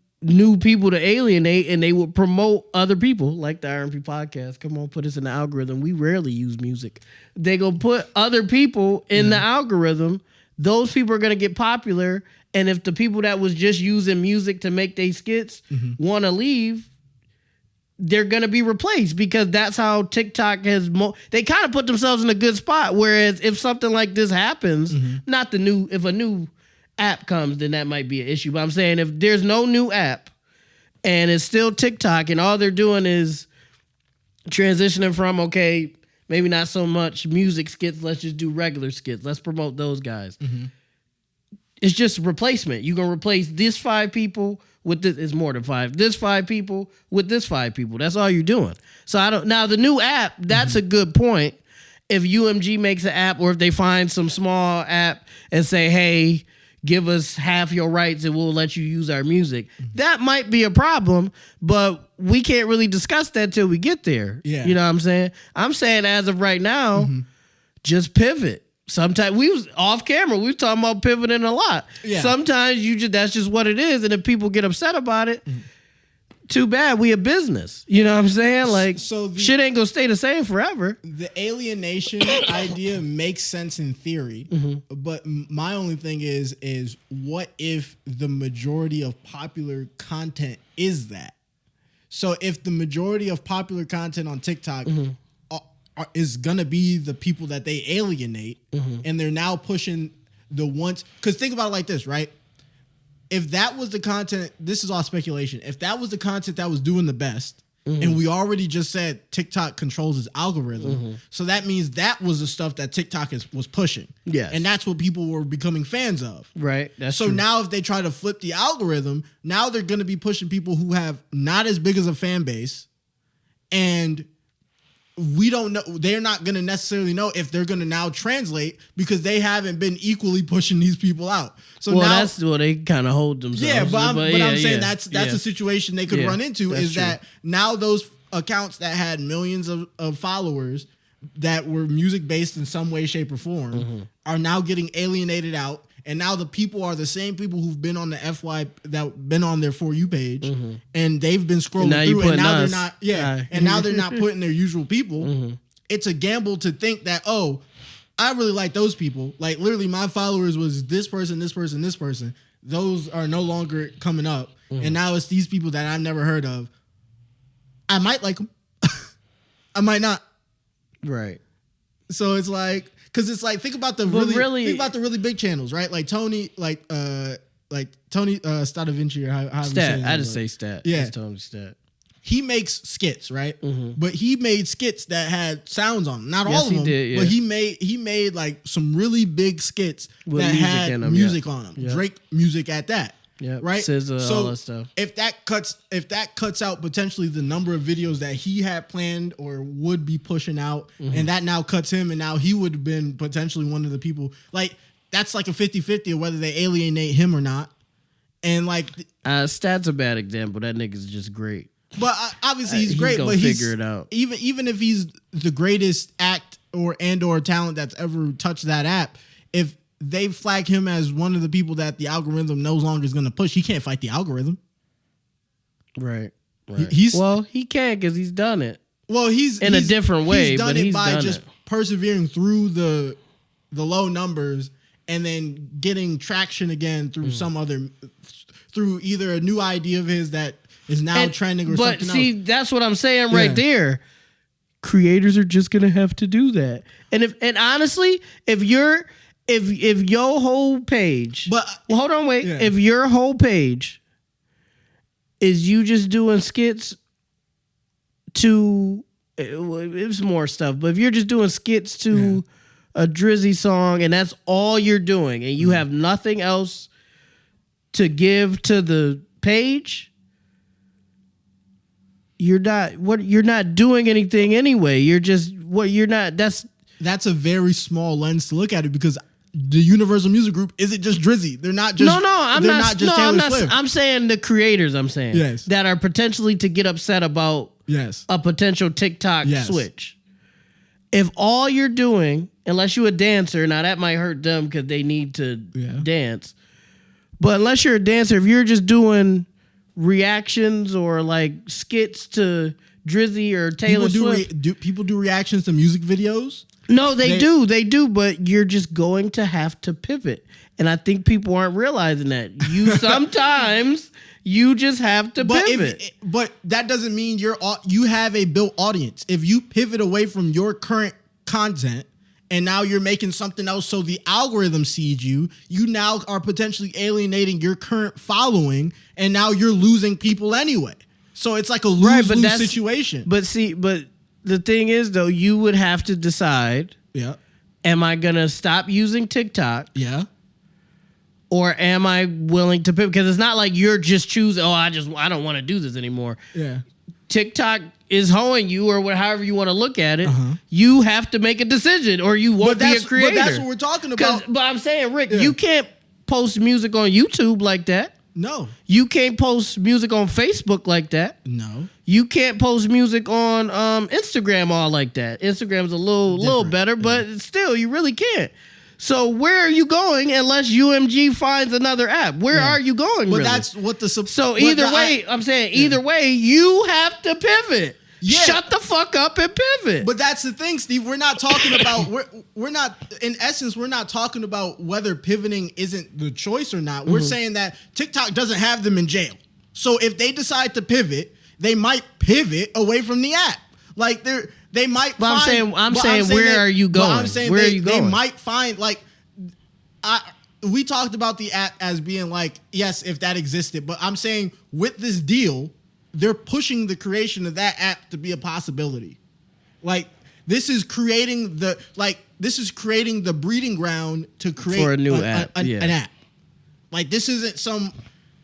people to alienate, and they would promote other people, like the R&P podcast. Come on, put us in the algorithm. We rarely use music. They going to put other people in the algorithm. Those people are going to get popular. And if the people that was just using music to make their skits want to leave, they're going to be replaced because that's how TikTok has... they kind of put themselves in a good spot. Whereas if something like this happens, if a new app comes, then that might be an issue. But I'm saying if there's no new app and it's still TikTok and all they're doing is transitioning from, okay, maybe not so much music skits, let's just do regular skits. Let's promote those guys. It's just replacement. You're going to replace this 5 people with this. It's more than 5. This 5 people with this 5 people. That's all you're doing. So now the new app, that's a good point. if UMG makes an app, or if they find some small app and say, hey, give us half your rights and we'll let you use our music. That might be a problem, but we can't really discuss that till we get there. Yeah. You know what I'm saying? I'm saying as of right now, just pivot. Sometimes we was off camera. We was talking about pivoting a lot. Yeah. Sometimes that's just what it is. And if people get upset about it, too bad. We a business. You know what I'm saying? Like, shit ain't gonna stay the same forever. The alienation idea makes sense in theory, but my only thing is what if the majority of popular content is that? So if the majority of popular content on TikTok is gonna be the people that they alienate, and they're now pushing the ones, because think about it like this, right? If that was the content, this is all speculation. If that was the content that was doing the best, and we already just said TikTok controls its algorithm, so that means that was the stuff that TikTok was pushing. Yes. And that's what people were becoming fans of. Right. That's so true. now if they try to flip the algorithm, now they're going to be pushing people who have not as big as a fan base, and we don't know. They're not going to necessarily know if they're going to now translate, because they haven't been equally pushing these people out. So now they kind of hold themselves. Yeah, but I'm saying that's a situation they could run into, is true. that now those accounts that had millions of followers that were music based in some way, shape, or form are now getting alienated out. And now the people are the same people who've been on the that been on their For You page, and they've been scrolling through, and now they're not. Yeah, and now they're not putting their usual people. It's a gamble to think that, oh, I really like those people. Like, literally, my followers was this person, this person, this person. Those are no longer coming up, and now it's these people that I've never heard of. I might like them, I might not. Right. So it's like. Because it's like, think about the really big channels, right? Like Tony, Stadavinci, or how Stat. I just say Stat. Yeah, it's Tony Stat. He makes skits, right? But he made skits that had sounds on them. Not all of them, did, yeah. but he made like some really big skits that had music on them. Yep. Drake music at that. Yeah, right. SZA, all that stuff. If that cuts out potentially the number of videos that he had planned or would be pushing out, and that now cuts him, and now he would have been potentially one of the people. Like, that's like a 50-50 of whether they alienate him or not. And like, Stat's a bad example. That nigga's just great. But obviously he's great. Gonna but figure it out. Even if he's the greatest act or talent that's ever touched that app, if they flag him as one of the people that the algorithm no longer is going to push, he can't fight the algorithm. Right. He can, because he's done it. Well, he's in a different way. He's done it by just persevering through the low numbers and then getting traction again through through either a new idea of his that is now trending or something else. But see, that's what I'm saying right there. Creators are just going to have to do that. And honestly, if your whole page, hold on, wait. Yeah. If your whole page is you just doing skits to, it's more stuff, but if you're just doing skits to a Drizzy song and that's all you're doing, and you have nothing else to give to the page, you're not doing anything anyway. That's a very small lens to look at it, because the Universal Music Group isn't just Drizzy. They're not just I'm saying the creators. That are potentially to get upset about a potential TikTok switch. If all you're doing, unless you're a dancer, now that might hurt them because they need to dance. But unless you're a dancer, if you're just doing reactions or like skits to Drizzy or Taylor Swift, people do reactions to music videos. No, they do, but you're just going to have to pivot. And I think people aren't realizing that. Sometimes you just have to pivot. But that doesn't mean you have a built audience. If you pivot away from your current content and now you're making something else so the algorithm sees you now are potentially alienating your current following, and now you're losing people anyway. So it's like a lose-lose situation. But the thing is, though, you would have to decide, am I going to stop using TikTok? Yeah. Or am I willing to pivot? Because it's not like you're just choosing, I don't want to do this anymore. Yeah. TikTok is hoeing you or however you want to look at it, you have to make a decision or you won't be a creator. But that's what we're talking about. But I'm saying, Rick, you can't post music on YouTube like that. No. You can't post music on Facebook like that. No. You can't post music on Instagram all like that. Instagram's a little better, but still, you really can't. So where are you going unless UMG finds another app? Where are you going? But really? that's what the so either way, I'm saying either way, you have to pivot. Yeah. Shut the fuck up and pivot. But that's the thing, Steve. We're not talking about we're not in essence. We're not talking about whether pivoting isn't the choice or not. We're saying that TikTok doesn't have them in jail. So if they decide to pivot, they might pivot away from the app. Like they might. But find, I'm saying where are you going? I'm saying where are you going? They might find we talked about the app as being like, yes, if that existed. But I'm saying with this deal, they're pushing the creation of that app to be a possibility. Like this is creating the breeding ground to create for a new an app. Like this isn't some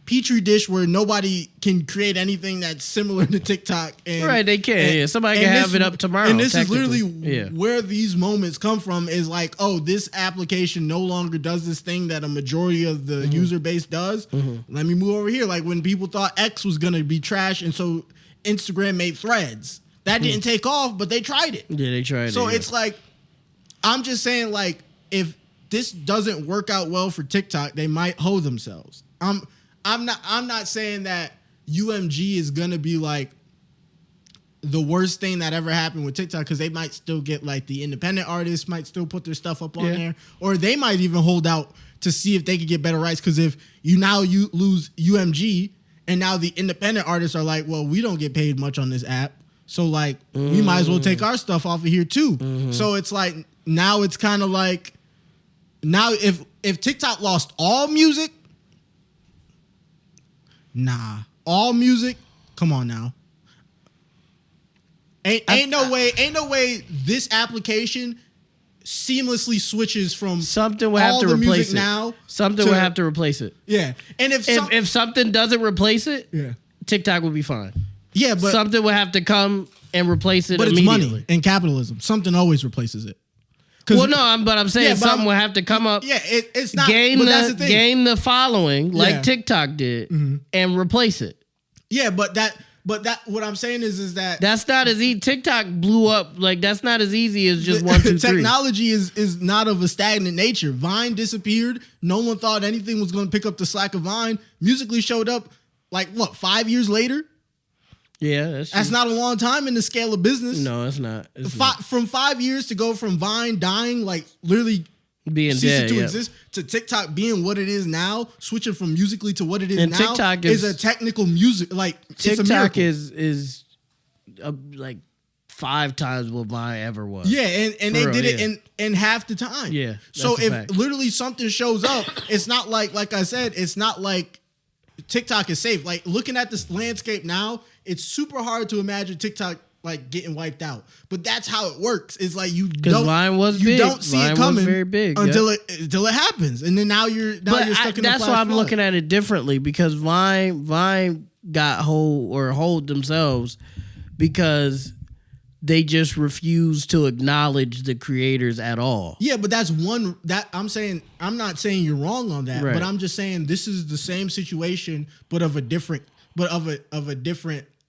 petri dish where nobody can create anything that's similar to TikTok. And, right, they can. Somebody can have it up tomorrow. And this is literally where these moments come from is like, oh, this application no longer does this thing that a majority of the user base does. Let me move over here. Like when people thought X was going to be trash and so Instagram made Threads. That didn't take off, but they tried it. Yeah, they tried it. So it's like, I'm just saying like, if this doesn't work out well for TikTok, they might hold themselves. I'm not saying that UMG is gonna be like the worst thing that ever happened with TikTok because they might still get like the independent artists might still put their stuff up on there, or they might even hold out to see if they could get better rights. Because if you lose UMG and now the independent artists are like, well, we don't get paid much on this app, so like we might as well take our stuff off of here too. So it's like now it's kind of like now if TikTok lost all music. Nah, all music. Come on now. Ain't no way. This application seamlessly switches from something will have to replace it now. Something will have to replace it. Yeah, and if something doesn't replace it, TikTok will be fine. Yeah, but something will have to come and replace it. But it's money and capitalism. Something always replaces it. Well, no, I'm saying something will have to come up. Yeah, it's not. Gain that's the thing. Gain the following like TikTok did and replace it. Yeah, but what I'm saying is that that's not as easy. TikTok blew up. Like that's not as easy as just 1, 2, 3. Technology is not of a stagnant nature. Vine disappeared. No one thought anything was going to pick up the slack of Vine. Musical.ly showed up like 5 years later. Yeah, that's not a long time in the scale of business. No, it's not. From 5 years to go from Vine dying, like literally being dead to exist, to TikTok being what it is now, switching from Musical.ly to what it is now. TikTok is a technical music like TikTok is like 5 times what Vine ever was. Yeah, and they did it in half the time. Yeah. So if literally something shows up, it's not like I said, it's not like TikTok is safe. Like looking at this landscape now, it's super hard to imagine TikTok like getting wiped out. But that's how it works. It's like you don't see Vine it coming was very big, until it happens, and then now you're stuck in. That's why I'm looking at it differently because Vine got hold themselves because they just refuse to acknowledge the creators at all. Yeah, but that's one that I'm not saying you're wrong on that, but I'm just saying this is the same situation, but of a different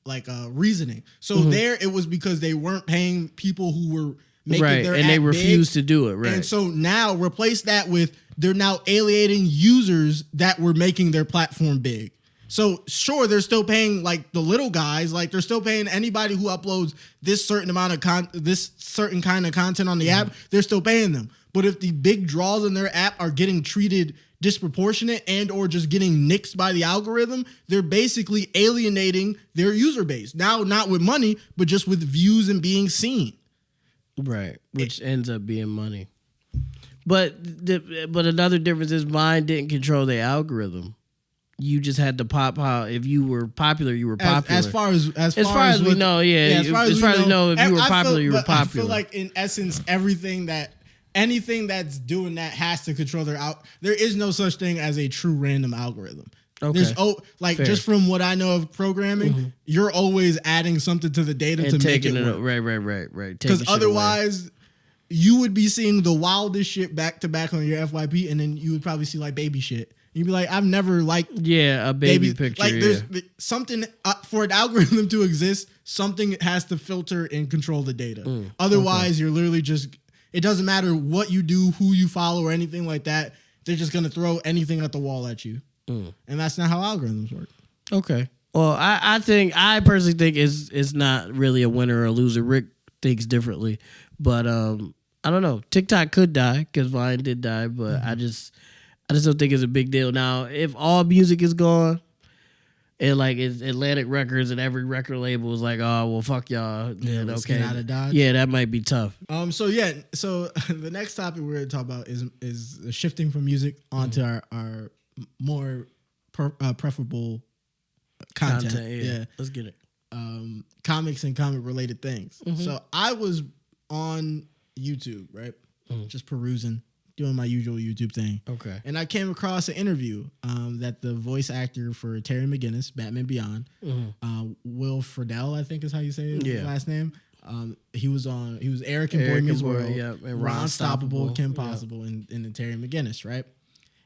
like reasoning. So there it was because they weren't paying people who were making their and app they refused big. to do it. Right. And so now replace that with they're now alienating users that were making their platform big. So sure, they're still paying like the little guys, like they're still paying anybody who uploads this certain amount of this certain kind of content on the app. They're still paying them. But if the big draws in their app are getting treated disproportionate and or just getting nixed by the algorithm, they're basically alienating their user base. Now, not with money, but just with views and being seen. Right, which ends up being money. But another difference is Vine didn't control the algorithm. You just had to pop out. If you were popular, you were popular. As far as we know, as far as we know, if you were popular, you were popular. I feel like in essence, anything that's doing that has to control their out. There is no such thing as a true random algorithm. Okay. Fair. Just from what I know of programming, you're always adding something to the data and to make it work. Right. Because otherwise, you would be seeing the wildest shit back to back on your FYP, and then you would probably see like baby shit. You'd be like, I've never liked a baby picture. Like there's something for an algorithm to exist, something has to filter and control the data. Otherwise, you're literally just. It doesn't matter what you do, who you follow, or anything like that. They're just gonna throw anything at the wall at you, and that's not how algorithms work. Okay. Well, I personally think it's not really a winner or a loser. Rick thinks differently, but I don't know. TikTok could die because Vine did die, but I just don't think it's a big deal. Now, if all music is gone, and like it's Atlantic Records and every record label is like, oh well, fuck y'all. Yeah, okay. Out of Dodge. Yeah, that might be tough. So the next topic we're gonna talk about is shifting from music onto our more preferable content. Yeah, let's get it. Comics and comic related things. So I was on YouTube, right, just perusing, doing my usual YouTube thing. Okay. And I came across an interview that the voice actor for Terry McGinnis, Batman Beyond, Will Friedle, I think is how you say his last name. He was Eric in Boy Meets World, and Ron Stoppable, Kim Possible, and the Terry McGinnis, right?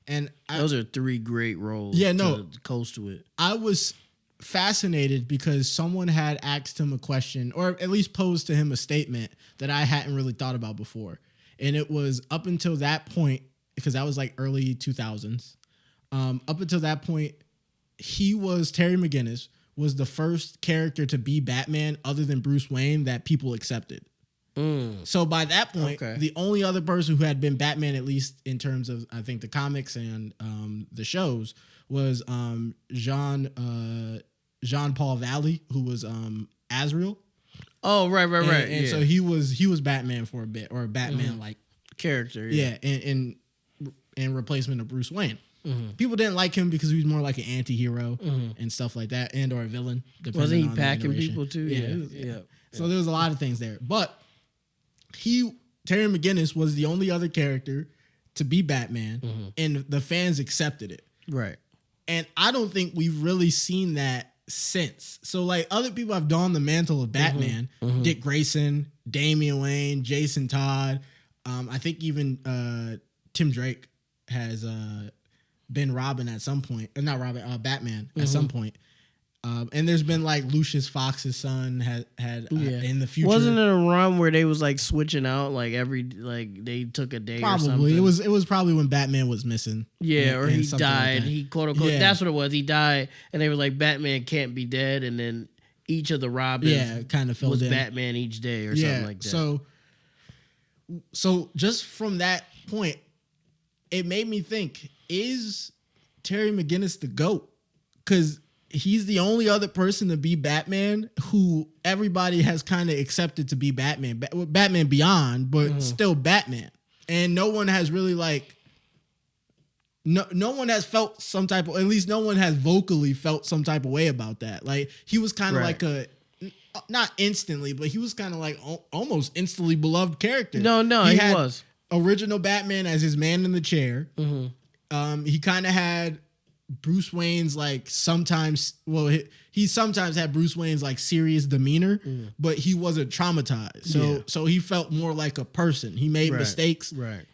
And those are three great roles. Yeah, no, to coast to it. I was fascinated because someone had asked him a question, or at least posed to him a statement that I hadn't really thought about before. And it was up until that point, because that was like early 2000s. Up until that point, Terry McGinnis was the first character to be Batman other than Bruce Wayne that people accepted. So by that point, the only other person who had been Batman, at least in terms of, I think, the comics and the shows, was Jean-Paul Valley, who was Azrael. Oh, right. And so he was Batman for a bit, or a Batman like character. Yeah, in replacement of Bruce Wayne. People didn't like him because he was more like an anti-hero and stuff like that, and or a villain. Wasn't he packing people too? Yeah. So there was a lot of things there, but Terry McGinnis was the only other character to be Batman, and the fans accepted it. Right. And I don't think we've really seen that since. So like other people have donned the mantle of Batman, Dick Grayson, Damian Wayne, Jason Todd. I think even Tim Drake has been Robin at some point. Not Robin, Batman at some point. And there's been like Lucius Fox's son had in the future. Wasn't it a run where they was like switching out like they took a day or something? It was probably when Batman was missing. Yeah, or he died. Like he quote unquote that's what it was. He died, and they were like, Batman can't be dead, and then each of the Robins kind of was Batman each day or something like that. So just from that point, it made me think: is Terry McGinnis the GOAT? Because he's the only other person to be Batman who everybody has kind of accepted to be Batman. Batman Beyond, but still Batman. And no one has really no one has felt some type of, at least no one has vocally felt some type of way about that. Like he was kind of like not instantly, but he was kind of like almost instantly beloved character. No, he was. Original Batman as his man in the chair. He kind of had Bruce Wayne's like sometimes, he sometimes had Bruce Wayne's like serious demeanor, but he wasn't traumatized. So he felt more like a person. He made mistakes. Right.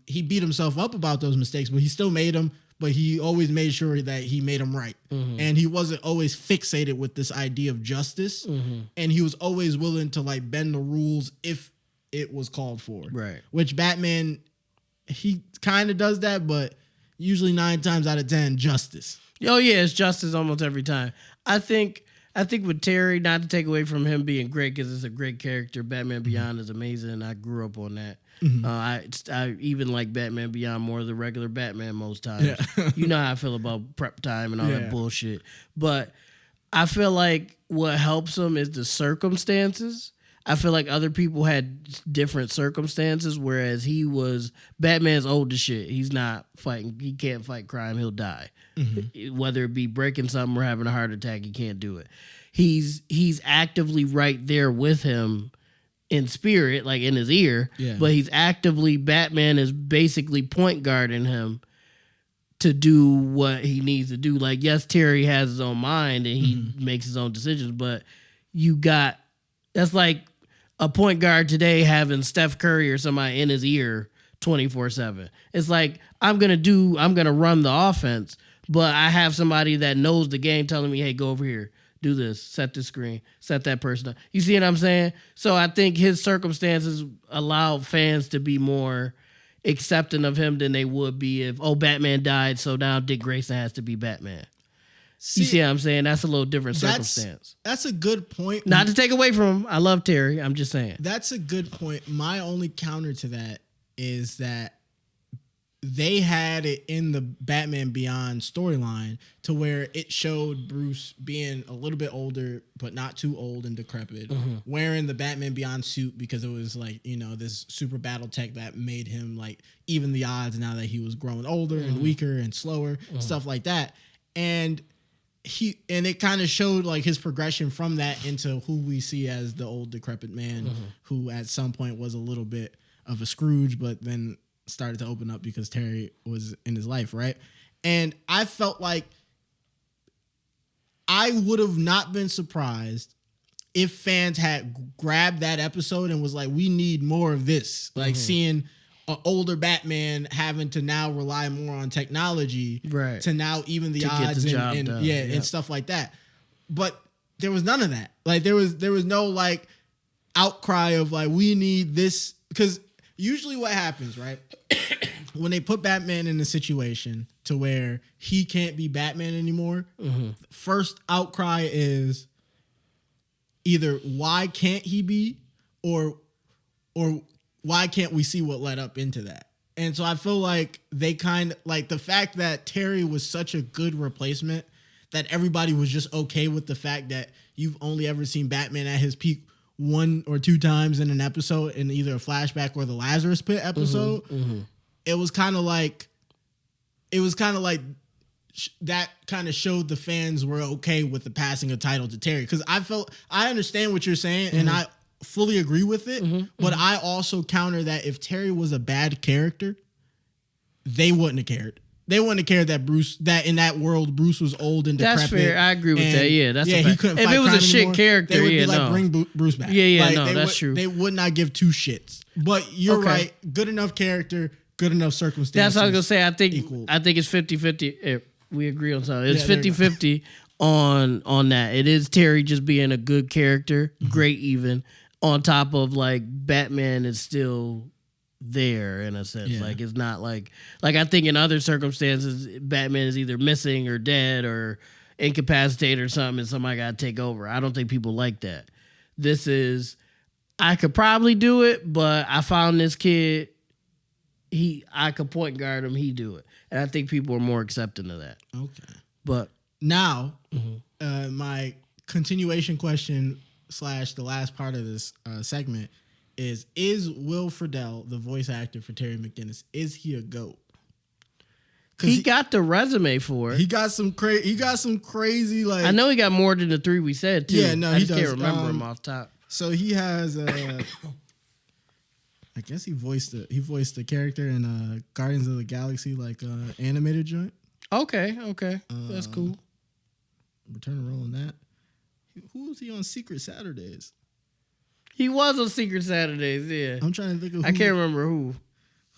He beat himself up about those mistakes, but he still made them. But he always made sure that he made them right. And he wasn't always fixated with this idea of justice. And he was always willing to like bend the rules if it was called for. Right. Which Batman, he kind of does that, but usually 9 times out of 10, justice. Oh yeah, it's justice almost every time. I think with Terry, not to take away from him being great because it's a great character. Batman Beyond is amazing. I grew up on that. I even like Batman Beyond more than the regular Batman most times. Yeah. You know how I feel about prep time and all that bullshit. But I feel like what helps him is the circumstances. I feel like other people had different circumstances, whereas he was Batman's old as shit. He's not fighting. He can't fight crime. He'll die. Whether it be breaking something or having a heart attack, he can't do it. He's actively right there with him in spirit, like in his ear, but he's actively, Batman is basically point guarding him to do what he needs to do. Like, yes, Terry has his own mind and he makes his own decisions, but that's like a point guard today having Steph Curry or somebody in his ear 24/7. It's like, I'm going to run the offense, but I have somebody that knows the game telling me, hey, go over here, do this, set the screen, set that person up. You see what I'm saying? So I think his circumstances allow fans to be more accepting of him than they would be if, Batman died, so now Dick Grayson has to be Batman. You see what I'm saying? That's a little different circumstance. That's a good point. Not to take away from him. I love Terry. I'm just saying. That's a good point. My only counter to that is that they had it in the Batman Beyond storyline to where it showed Bruce being a little bit older, but not too old and decrepit, wearing the Batman Beyond suit because it was like, this super battle tech that made him like even the odds now that he was growing older and weaker and slower, stuff like that. And it kind of showed like his progression from that into who we see as the old decrepit man who at some point was a little bit of a Scrooge, but then started to open up because Terry was in his life, right? And I felt like I would have not been surprised if fans had grabbed that episode and was like, we need more of this. Like seeing an older Batman having to now rely more on technology to now even the odds and stuff like that. But there was none of that. Like there was no like outcry of like, we need this, because usually what happens, right? When they put Batman in a situation to where he can't be Batman anymore, first outcry is either why can't he be, or why can't we see what led up into that? And so I feel like they kind of like the fact that Terry was such a good replacement that everybody was just okay with the fact that you've only ever seen Batman at his peak one or two times in an episode, in either a flashback or the Lazarus Pit episode. It was kind of like that kind of showed the fans were okay with the passing of title to Terry. Because I understand what you're saying, and I fully agree with it. But I also counter that if Terry was a bad character, they wouldn't have cared. They wouldn't have cared that in that world Bruce was old and decrepit. That's fair. I agree with that. Yeah, that's a fact. He couldn't if fight it was a shit anymore, character, they would be like, bring Bruce back. That's true. They would not give two shits. But you're right. Good enough character, good enough circumstances. That's what I was gonna say. I think it's 50-50. We agree on something. It's 50-50 on that. It is Terry just being a good character, great even, on top of like Batman is still there in a sense. Like it's not like I think in other circumstances Batman is either missing or dead or incapacitated or something and somebody got to take over. I don't think people like that. This is, I could probably do it, but I found this kid, I could point guard him, he do it. And I think people are more accepting of that. Okay. But now my continuation question / the last part of this segment is Will Friedle, the voice actor for Terry McGinnis, is he a GOAT? He got the resume for it. He got some crazy like. I know he got more than the three we said too. Yeah, no, I he just does. can't remember him off top. So he has I guess he voiced the character in Guardians of the Galaxy, like animated joint. Okay, that's cool. Return a role in that. Who was he on Secret Saturdays? He was on Secret Saturdays, yeah. I'm trying to think of who. I can't remember who.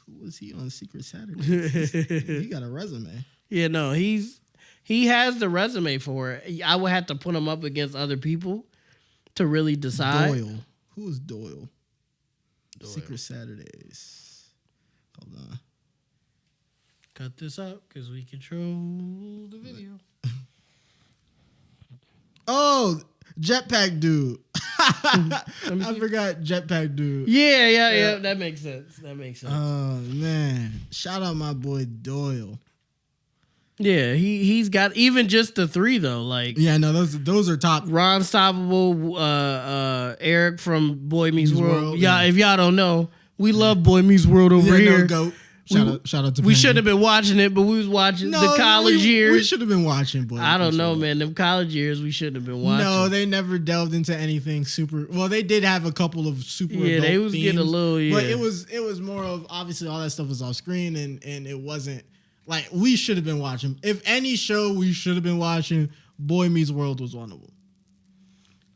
Who was he on Secret Saturdays? He got a resume. Yeah, no, he has the resume for it. I would have to put him up against other people to really decide. Doyle. Who is Doyle? Secret Saturdays. Hold on. Cut this out because we control the video. Oh, Jetpack Dude. I forgot Jetpack Dude. Yeah. That makes sense. Oh, man. Shout out my boy Doyle. Yeah, he's got even just the three though. Like, yeah, no, those are top. Ron Stoppable, Eric from Boy Meets World. Yeah, if y'all don't know, we love Boy Meets World over here. No, GOAT. Shout out to we should have been watching it, but we was watching the college years. We should have been watching. Boy, I don't know, man. Them college years, we shouldn't have been watching. No, they never delved into anything super. Well, they did have a couple of super. Yeah, they was themes, getting a little. Yeah, but it was more of obviously all that stuff was off screen and it wasn't Like, we should have been watching. If any show we should have been watching, Boy Meets World was one of them.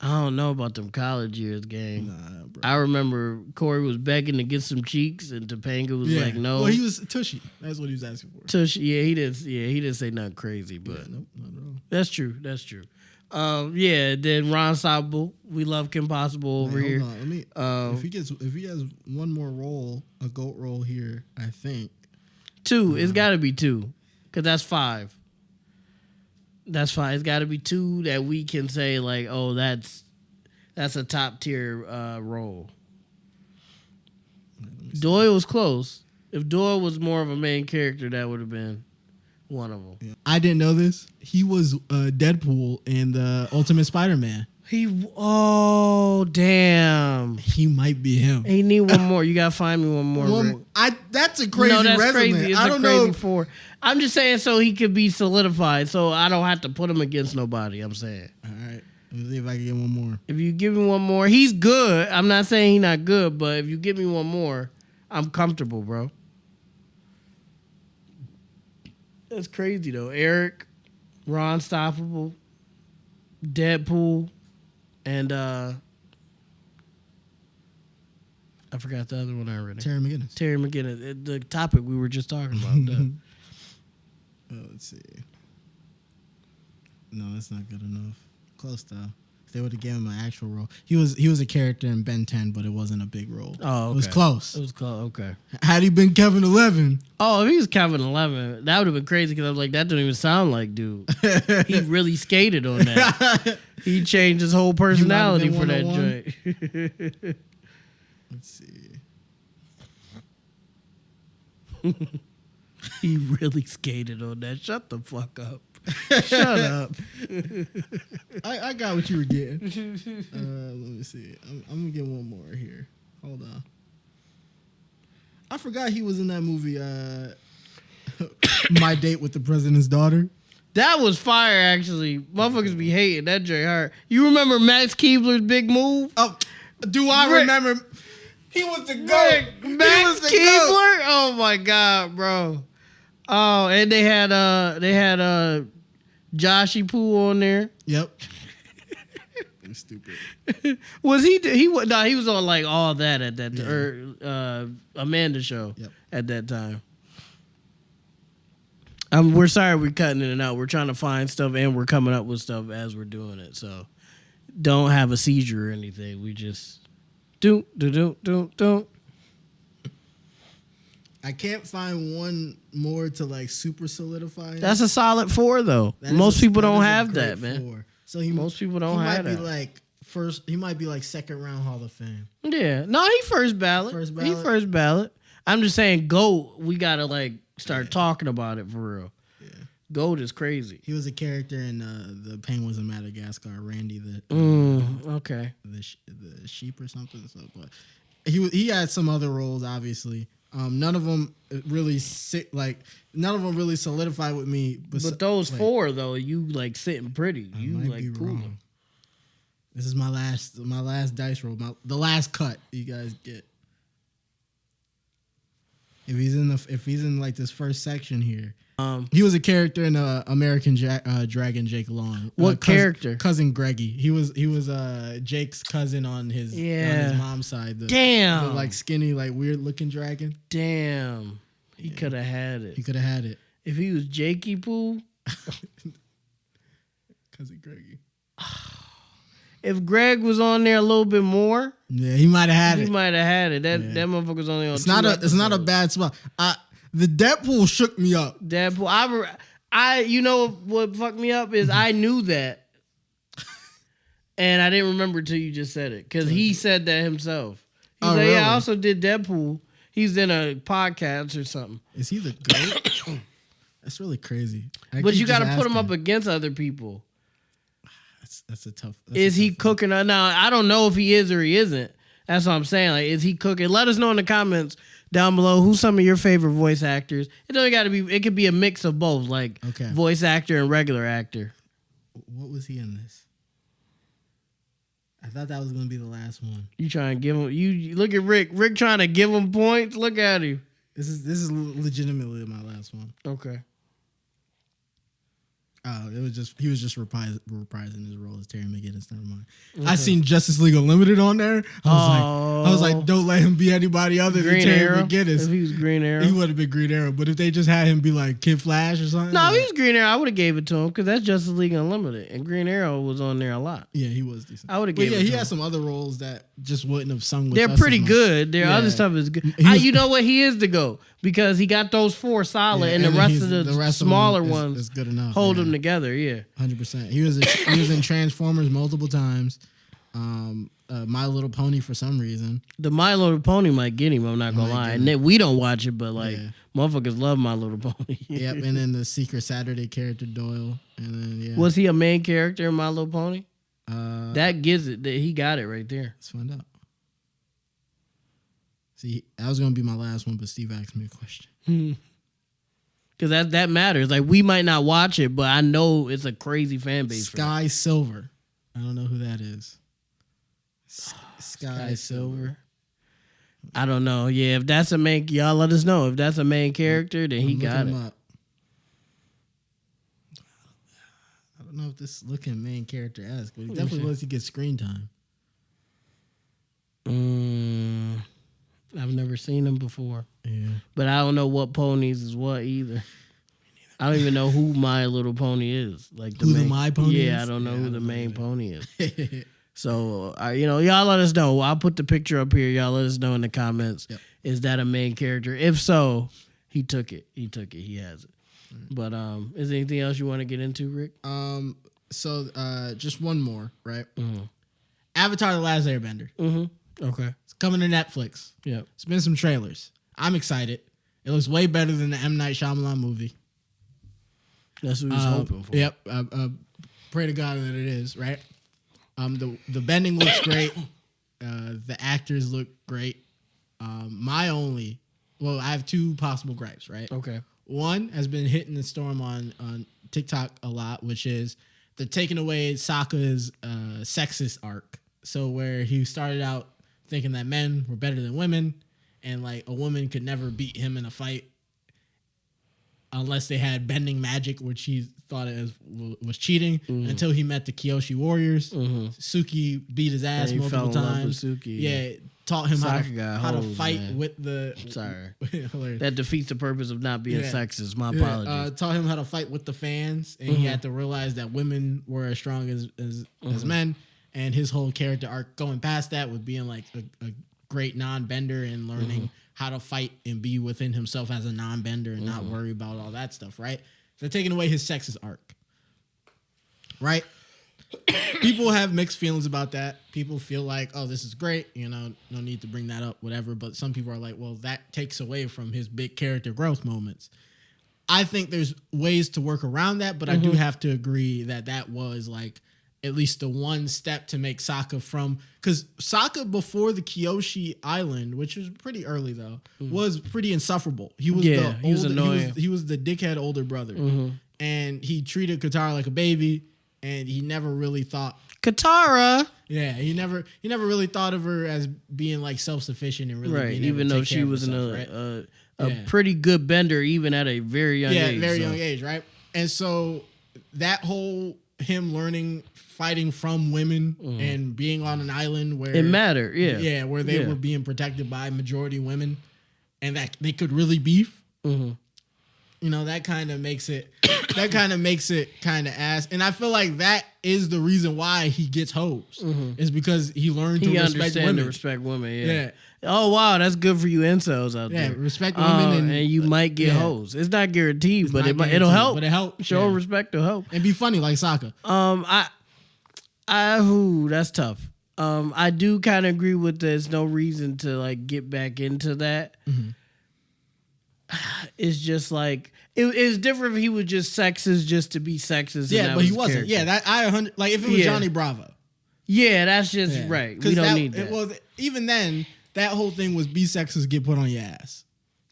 I don't know about them college years, gang. Nah, bro. I remember Corey was begging to get some cheeks, and Topanga was like, "No." Well, he was Tushy. That's what he was asking for. Tushy, yeah, he didn't say nothing crazy, but nope, not at all. That's true. Then Ron Sobel, we love Kim Possible over here. Hold on. Let me. If he has one more role, a GOAT role here, I think 2. It's got to be 2, because that's 5. That's fine. It's got to be 2 that we can say like, oh, that's a top tier role. Doyle was close. If Doyle was more of a main character, that would have been one of them. Yeah. I didn't know this. He was Deadpool in the Ultimate Spider-Man. Oh damn! He might be him. He need one more. You gotta find me one more. That's a crazy resume. Crazy. It's I don't crazy know. 4. I'm just saying so he could be solidified. So I don't have to put him against nobody. I'm saying. All right. Let me see if I can get one more. If you give me one more, he's good. I'm not saying he's not good, but if you give me one more, I'm comfortable, bro. That's crazy though. Eric, Ron Stoppable, Deadpool, and I forgot the other one already. Terry McGinnis. The topic we were just talking about. Let's see. No, that's not good enough. Close though. If they would have given him an actual role. He was a character in Ben 10, but it wasn't a big role. Oh, okay. It was close. Okay. Had he been Kevin 11? Oh, if he was Kevin 11, that would have been crazy because I was like, that don't even sound like dude. He really skated on that. He changed his whole personality for that joint. Let's see. He really skated on that. Shut the fuck up. Shut up. I got what you were getting. Let me see. I'm gonna get one more here. Hold on. I forgot he was in that movie. My Date with the President's Daughter. That was fire, actually. Motherfuckers be hating that J Hart. You remember Max Keebler's big move? Oh, do I remember? He was the GOAT. Max Keebler? Oh my god, bro. Oh, and they had Joshy Poo on there. Yep. I'm stupid. Was he was on like all that at that or Amanda show at that time. We're sorry we're cutting in and out. We're trying to find stuff and we're coming up with stuff as we're doing it. So don't have a seizure or anything. We just don't. I can't find one more to like super solidify. That's a solid 4 though. Most people don't have that, man. 4. So most people don't have that. He might be like first. He might be like second round Hall of Fame. Yeah, no, he first ballot. He first ballot. I'm just saying, GOAT. We gotta like start talking about it for real. Yeah, GOAT is crazy. He was a character in the Penguins of Madagascar. Randy the sheep or something. So, but he had some other roles, obviously. None of them really none of them really solidified with me. But those 4 though, you like sitting pretty. You like cool. This is my last dice roll. The last cut you guys get. If he's in like this first section here, he was a character in American Dragon Jake Long. What character? Cousin Greggy. He was Jake's cousin on his mom's side. Damn. The like skinny, like weird looking dragon. Damn. He could have had it. He could have had it. If he was Jakey Poo. Cousin Greggy. If Greg was on there a little bit more, yeah, he might have had it. He might have had it. That motherfucker's only on. It's not a bad spot. The Deadpool shook me up. Deadpool. I you know what fucked me up is I knew that, and I didn't remember till you just said it because he said that himself. He's like, really? Yeah, I also did Deadpool. He's in a podcast or something. Is he the GOAT? That's really crazy. But you got to put him up against other people. That's a tough. Is he cooking? Now I don't know if he is or he isn't. That's what I'm saying. Like, is he cooking? Let us know in the comments down below who's some of your favorite voice actors. It doesn't got to be. It could be a mix of both, like voice actor and regular actor. What was he in this? I thought that was gonna be the last one. You trying to give him? You look at Rick. Rick trying to give him points. Look at him. This is legitimately my last one. Okay. He was just reprising his role as Terry McGinnis. Never mind. Okay. I seen Justice League Unlimited on there. I was like, don't let him be anybody other than Terry McGinnis. If he was Green Arrow, he would have been Green Arrow. But if they just had him be like Kid Flash or something, no, if he was Green Arrow, I would have gave it to him because that's Justice League Unlimited, and Green Arrow was on there a lot. Yeah, he was decent. I would have given. Yeah, he had some other roles that just wouldn't have sung with. They're pretty good. Their other stuff is good. You know what? He is the GOAT because he got those 4 solid, and the rest of the smaller ones is good enough. Hold them together. Yeah. 100%. He was in Transformers multiple times. My Little Pony for some reason. The My Little Pony might get him. I'm not gonna lie. And then we don't watch it, but motherfuckers love My Little Pony. Yep. And then the Secret Saturday character Doyle. And then was he a main character in My Little Pony? That gives it. That he got it right there. Let's find out. See, that was gonna be my last one, but Steve asked me a question. Because that matters. Like, we might not watch it, but I know it's a crazy fan base. Sky Silver. I don't know who that is. Sky Silver. I don't know. Yeah, if that's a main... Y'all let us know. If that's a main character, then he got it. Up. I don't know if this is looking main character-esque, but he definitely looks to get screen time. I've never seen him before. Yeah. But I don't know what ponies is what either. I don't even know who My Little Pony is. Like the My Pony is? Yeah, I don't know who the main pony is. So, y'all let us know. I'll put the picture up here. Y'all let us know in the comments. Yep. Is that a main character? If so, he took it. He has it. But is there anything else you want to get into, Rick? So just one more, right? Mm-hmm. Avatar: The Last Airbender. Mm-hmm. Okay. It's coming to Netflix. Yep. It's been some trailers. I'm excited. It looks way better than the M. Night Shyamalan movie. That's what he's hoping for. Yep. Pray to God that it is, right? The bending looks great. The actors look great. I have 2 possible gripes, right? Okay. One has been hitting the storm on TikTok a lot, which is they're taking away Sokka's sexist arc. So where he started out thinking that men were better than women, and like a woman could never beat him in a fight unless they had bending magic, which he thought it was cheating, until he met the Kyoshi Warriors. Mm-hmm. Suki beat his ass multiple times. Yeah, taught him how to fight with the... Sorry. That defeats the purpose of not being sexist. My apologies. Taught him how to fight with the fans, and he had to realize that women were as strong as men, and his whole character arc going past that with being like a great non-bender and learning how to fight and be within himself as a non-bender and not worry about all that stuff, right? They're taking away his sexist arc, right? People have mixed feelings about that. People feel like, oh, this is great, no need to bring that up, whatever. But some people are like, well, that takes away from his big character growth moments. I think there's ways to work around that, but I do have to agree that was like at least the one step to make Sokka because Sokka before the Kyoshi Island, which was pretty early though, was pretty insufferable. He was he was annoying. He was the dickhead older brother, and he treated Katara like a baby, and he never really thought Katara. Yeah, he never really thought of her as being like self-sufficient and really being even able to though she was a pretty good bender even at a very young age. Yeah, very young age, right? And so that whole him learning fighting from women and being on an island where it mattered, where they were being protected by majority women, and that they could really beef. That kind of makes it kind of ass. And I feel like that is the reason why he gets hoes is because he learned to respect women. Yeah. Oh wow, that's good for you incels out there. Yeah, respect women and you might get hoes. It's not guaranteed, but it'll help. But it helps. Show respect will help. And be funny like Sokka. That's tough. I do kind of agree with there's no reason to like get back into that. It's just like it's different if he was just sexist just to be sexist. Yeah, but he wasn't. Character. Yeah, that if it was Johnny Bravo. Yeah, that's just right. We don't need that. Well, even then, that whole thing was be sexist, get put on your ass.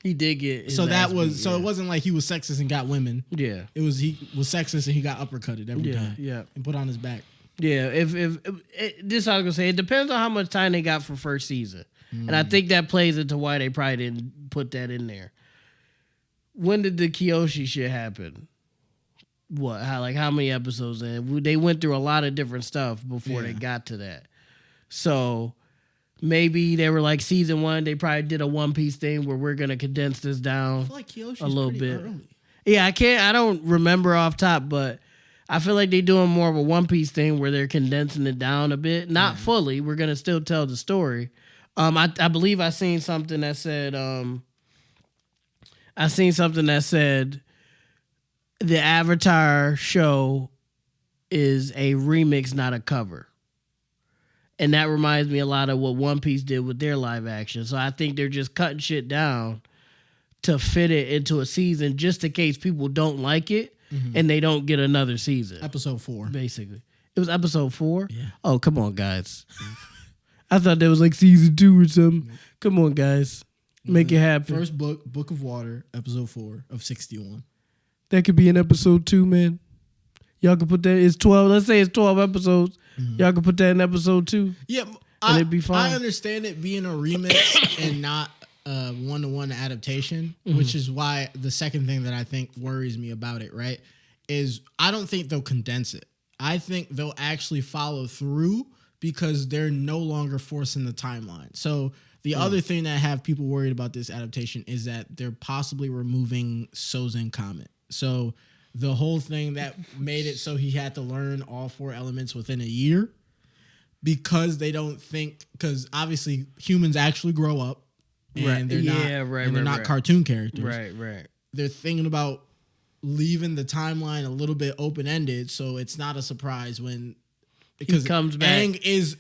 He did get so that was beat, it wasn't like he was sexist and got women. Yeah, it was he was sexist and he got uppercutted every time. Yeah, and put on his back. Yeah, if this I was gonna say, it depends on how much time they got for first season, and I think that plays into why they probably didn't put that in there. When did the Kyoshi shit happen? What? How many episodes in? They went through a lot of different stuff before they got to that. So maybe they were like season 1. They probably did a One Piece thing where we're gonna condense this down I feel like Kyoshi's a little bit. Early. Yeah, I don't remember off top, but I feel like they're doing more of a One Piece thing where they're condensing it down a bit. Not fully. We're gonna still tell the story. I believe I seen something that said the Avatar show is a remix, not a cover. And that reminds me a lot of what One Piece did with their live action. So I think they're just cutting shit down to fit it into a season just in case people don't like it and they don't get another season. Episode 4. Basically. It was episode 4? Yeah. Oh, come on, guys. I thought that was like season 2 or something. Come on, guys. Make it happen. First Book of Water, episode 4 of 61. That could be in episode 2, man. Y'all can put that. It's 12. Let's say it's 12 episodes. Y'all can put that in episode 2. Yeah, it'd be fine. I understand it being a remix and not a one-to-one adaptation, which is why the second thing that I think worries me about it, right, is I don't think they'll condense it. I think they'll actually follow through because they're no longer forcing the timeline. So the other thing that have people worried about this adaptation is that they're possibly removing Sozin Comet. So the whole thing that made it so he had to learn all 4 elements within a year, because they don't think, because obviously humans actually grow up and they're not cartoon characters. Right. They're thinking about leaving the timeline a little bit open-ended, so it's not a surprise when because he comes back. Aang is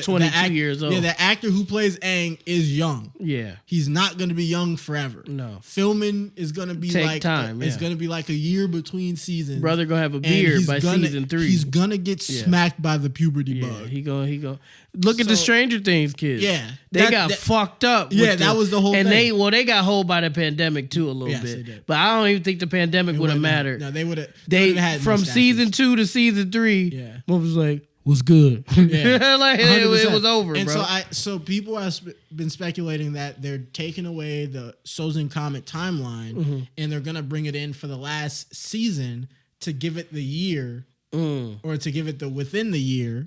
22 years old. Yeah, the actor who plays Aang is young. Yeah, he's not going to be young forever. No, filming is going to be take time. It's going to be like a year between seasons. Brother gonna have a beard by season 3. He's gonna get smacked by the puberty bug. He go. Look at the Stranger Things kids. Yeah, they got fucked up. Yeah, that was the whole thing. And they got hold by the pandemic too a little bit. They did. But I don't even think the pandemic would have mattered. No, they would have. They from season 2 to season 3. Yeah, what was like. Was good. Yeah, like it was over, and bro. So people have been speculating that they're taking away the Sozin Comet timeline and they're gonna bring it in for the last season to give it the year or to give it the within the year,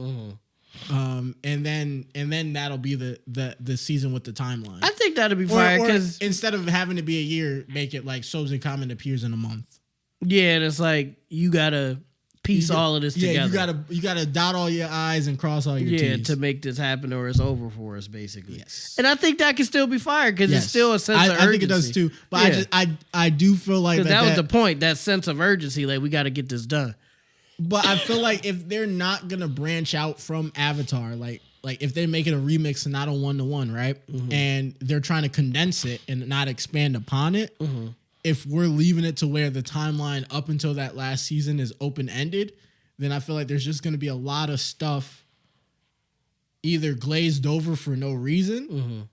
and then that'll be the season with the timeline. I think that'll be fine because instead of having to be a year, make it like Sozin Comet appears in a month. Yeah, and it's like you gotta piece all of this together. You gotta dot all your I's and cross all your T's to make this happen, or it's over for us, basically. Yes, and I think that can still be fired because it's still a sense of urgency. I think it does too, but I do feel like that was the point. That sense of urgency, like we got to get this done. But I feel like if they're not gonna branch out from Avatar, like if they make it a remix and not a 1-to-1, right, and they're trying to condense it and not expand upon it. If we're leaving it to where the timeline up until that last season is open-ended, then I feel like there's just going to be a lot of stuff either glazed over for no reason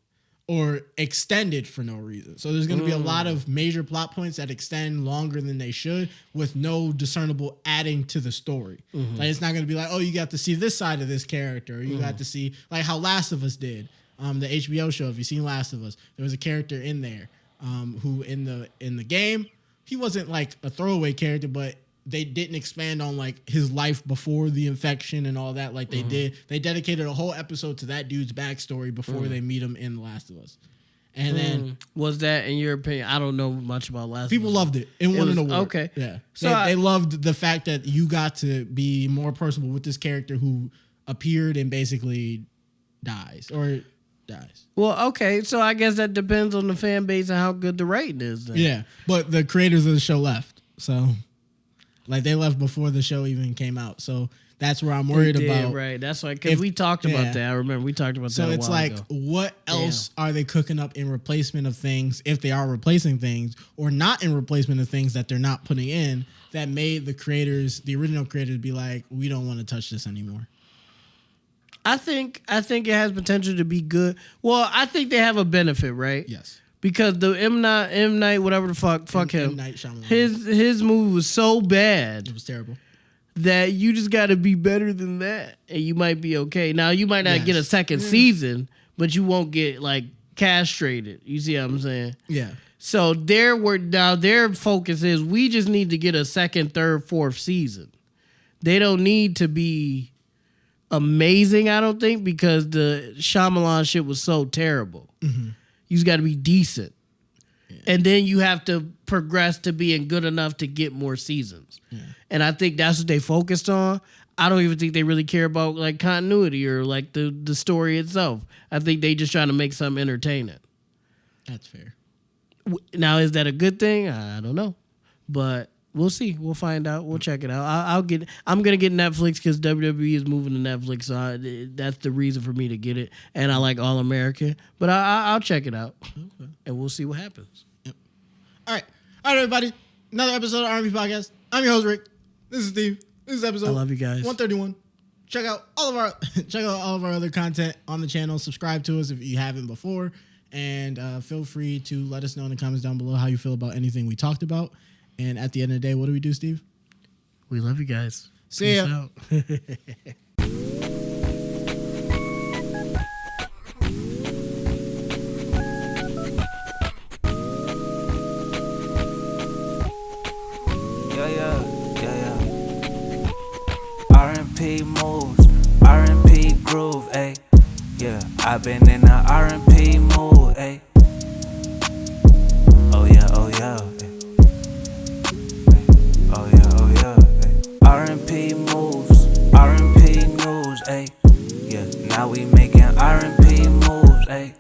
or extended for no reason. So there's going to be a lot of major plot points that extend longer than they should with no discernible adding to the story. Like it's not going to be like, oh, you got to see this side of this character. Or you got to see like how Last of Us did. The HBO show, if you've seen Last of Us, there was a character in there who in the game, he wasn't like a throwaway character, but they didn't expand on like his life before the infection and all that like they did. They dedicated a whole episode to that dude's backstory before they meet him in The Last of Us. And then was that, in your opinion? I don't know much about Last of Us. People loved it. It won an award. Okay. Yeah. So they loved the fact that you got to be more personable with this character who appeared and basically dies. Well, okay, so I guess that depends on the fan base and how good the rating is then. Yeah, but the creators of the show left. So, like, they left before the show even came out. So, that's where I'm worried about. Right, that's why, because we talked about that. I remember we talked about that a while ago. So, it's like, what else are they cooking up in replacement of things, if they are replacing things, or not in replacement of things that they're not putting in, that made the original creators, be like, we don't want to touch this anymore? I think it has potential to be good. Well, I think they have a benefit, right? Yes. Because the M. Night, whatever the fuck him. M. Night Shyamalan. His movie was so bad. It was terrible. That you just got to be better than that, and you might be okay. Now you might not get a second season, but you won't get like castrated. You see what I'm saying? Yeah. So their focus is we just need to get a second, third, fourth season. They don't need to be amazing, I don't think, because the Shyamalan shit was so terrible. Mm-hmm. You just got to be decent. Yeah. And then you have to progress to being good enough to get more seasons. Yeah. And I think that's what they focused on. I don't even think they really care about like continuity or like the story itself. I think they just trying to make something entertaining. That's fair. Now, is that a good thing? I don't know, but we'll see. We'll find out. We'll check it out. I'm gonna get Netflix because WWE is moving to Netflix, so that's the reason for me to get it. And I like All American, but I'll check it out, okay. And we'll see what happens. Yep. All right, everybody. Another episode of R&P Podcast. I'm your host Rick. This is Steve. This is episode. I love you guys. 131. Check out all of our other content on the channel. Subscribe to us if you haven't before. And feel free to let us know in the comments down below how you feel about anything we talked about. And at the end of the day, what do we do, Steve? We love you guys. See ya. Out. R&P moves, R&P groove, ayy. Yeah, I've been in the R&P mood, ayy. Oh yeah, oh yeah, ayy. R&P moves, R&P news, ayy. Yeah, now we making R&P moves, ayy.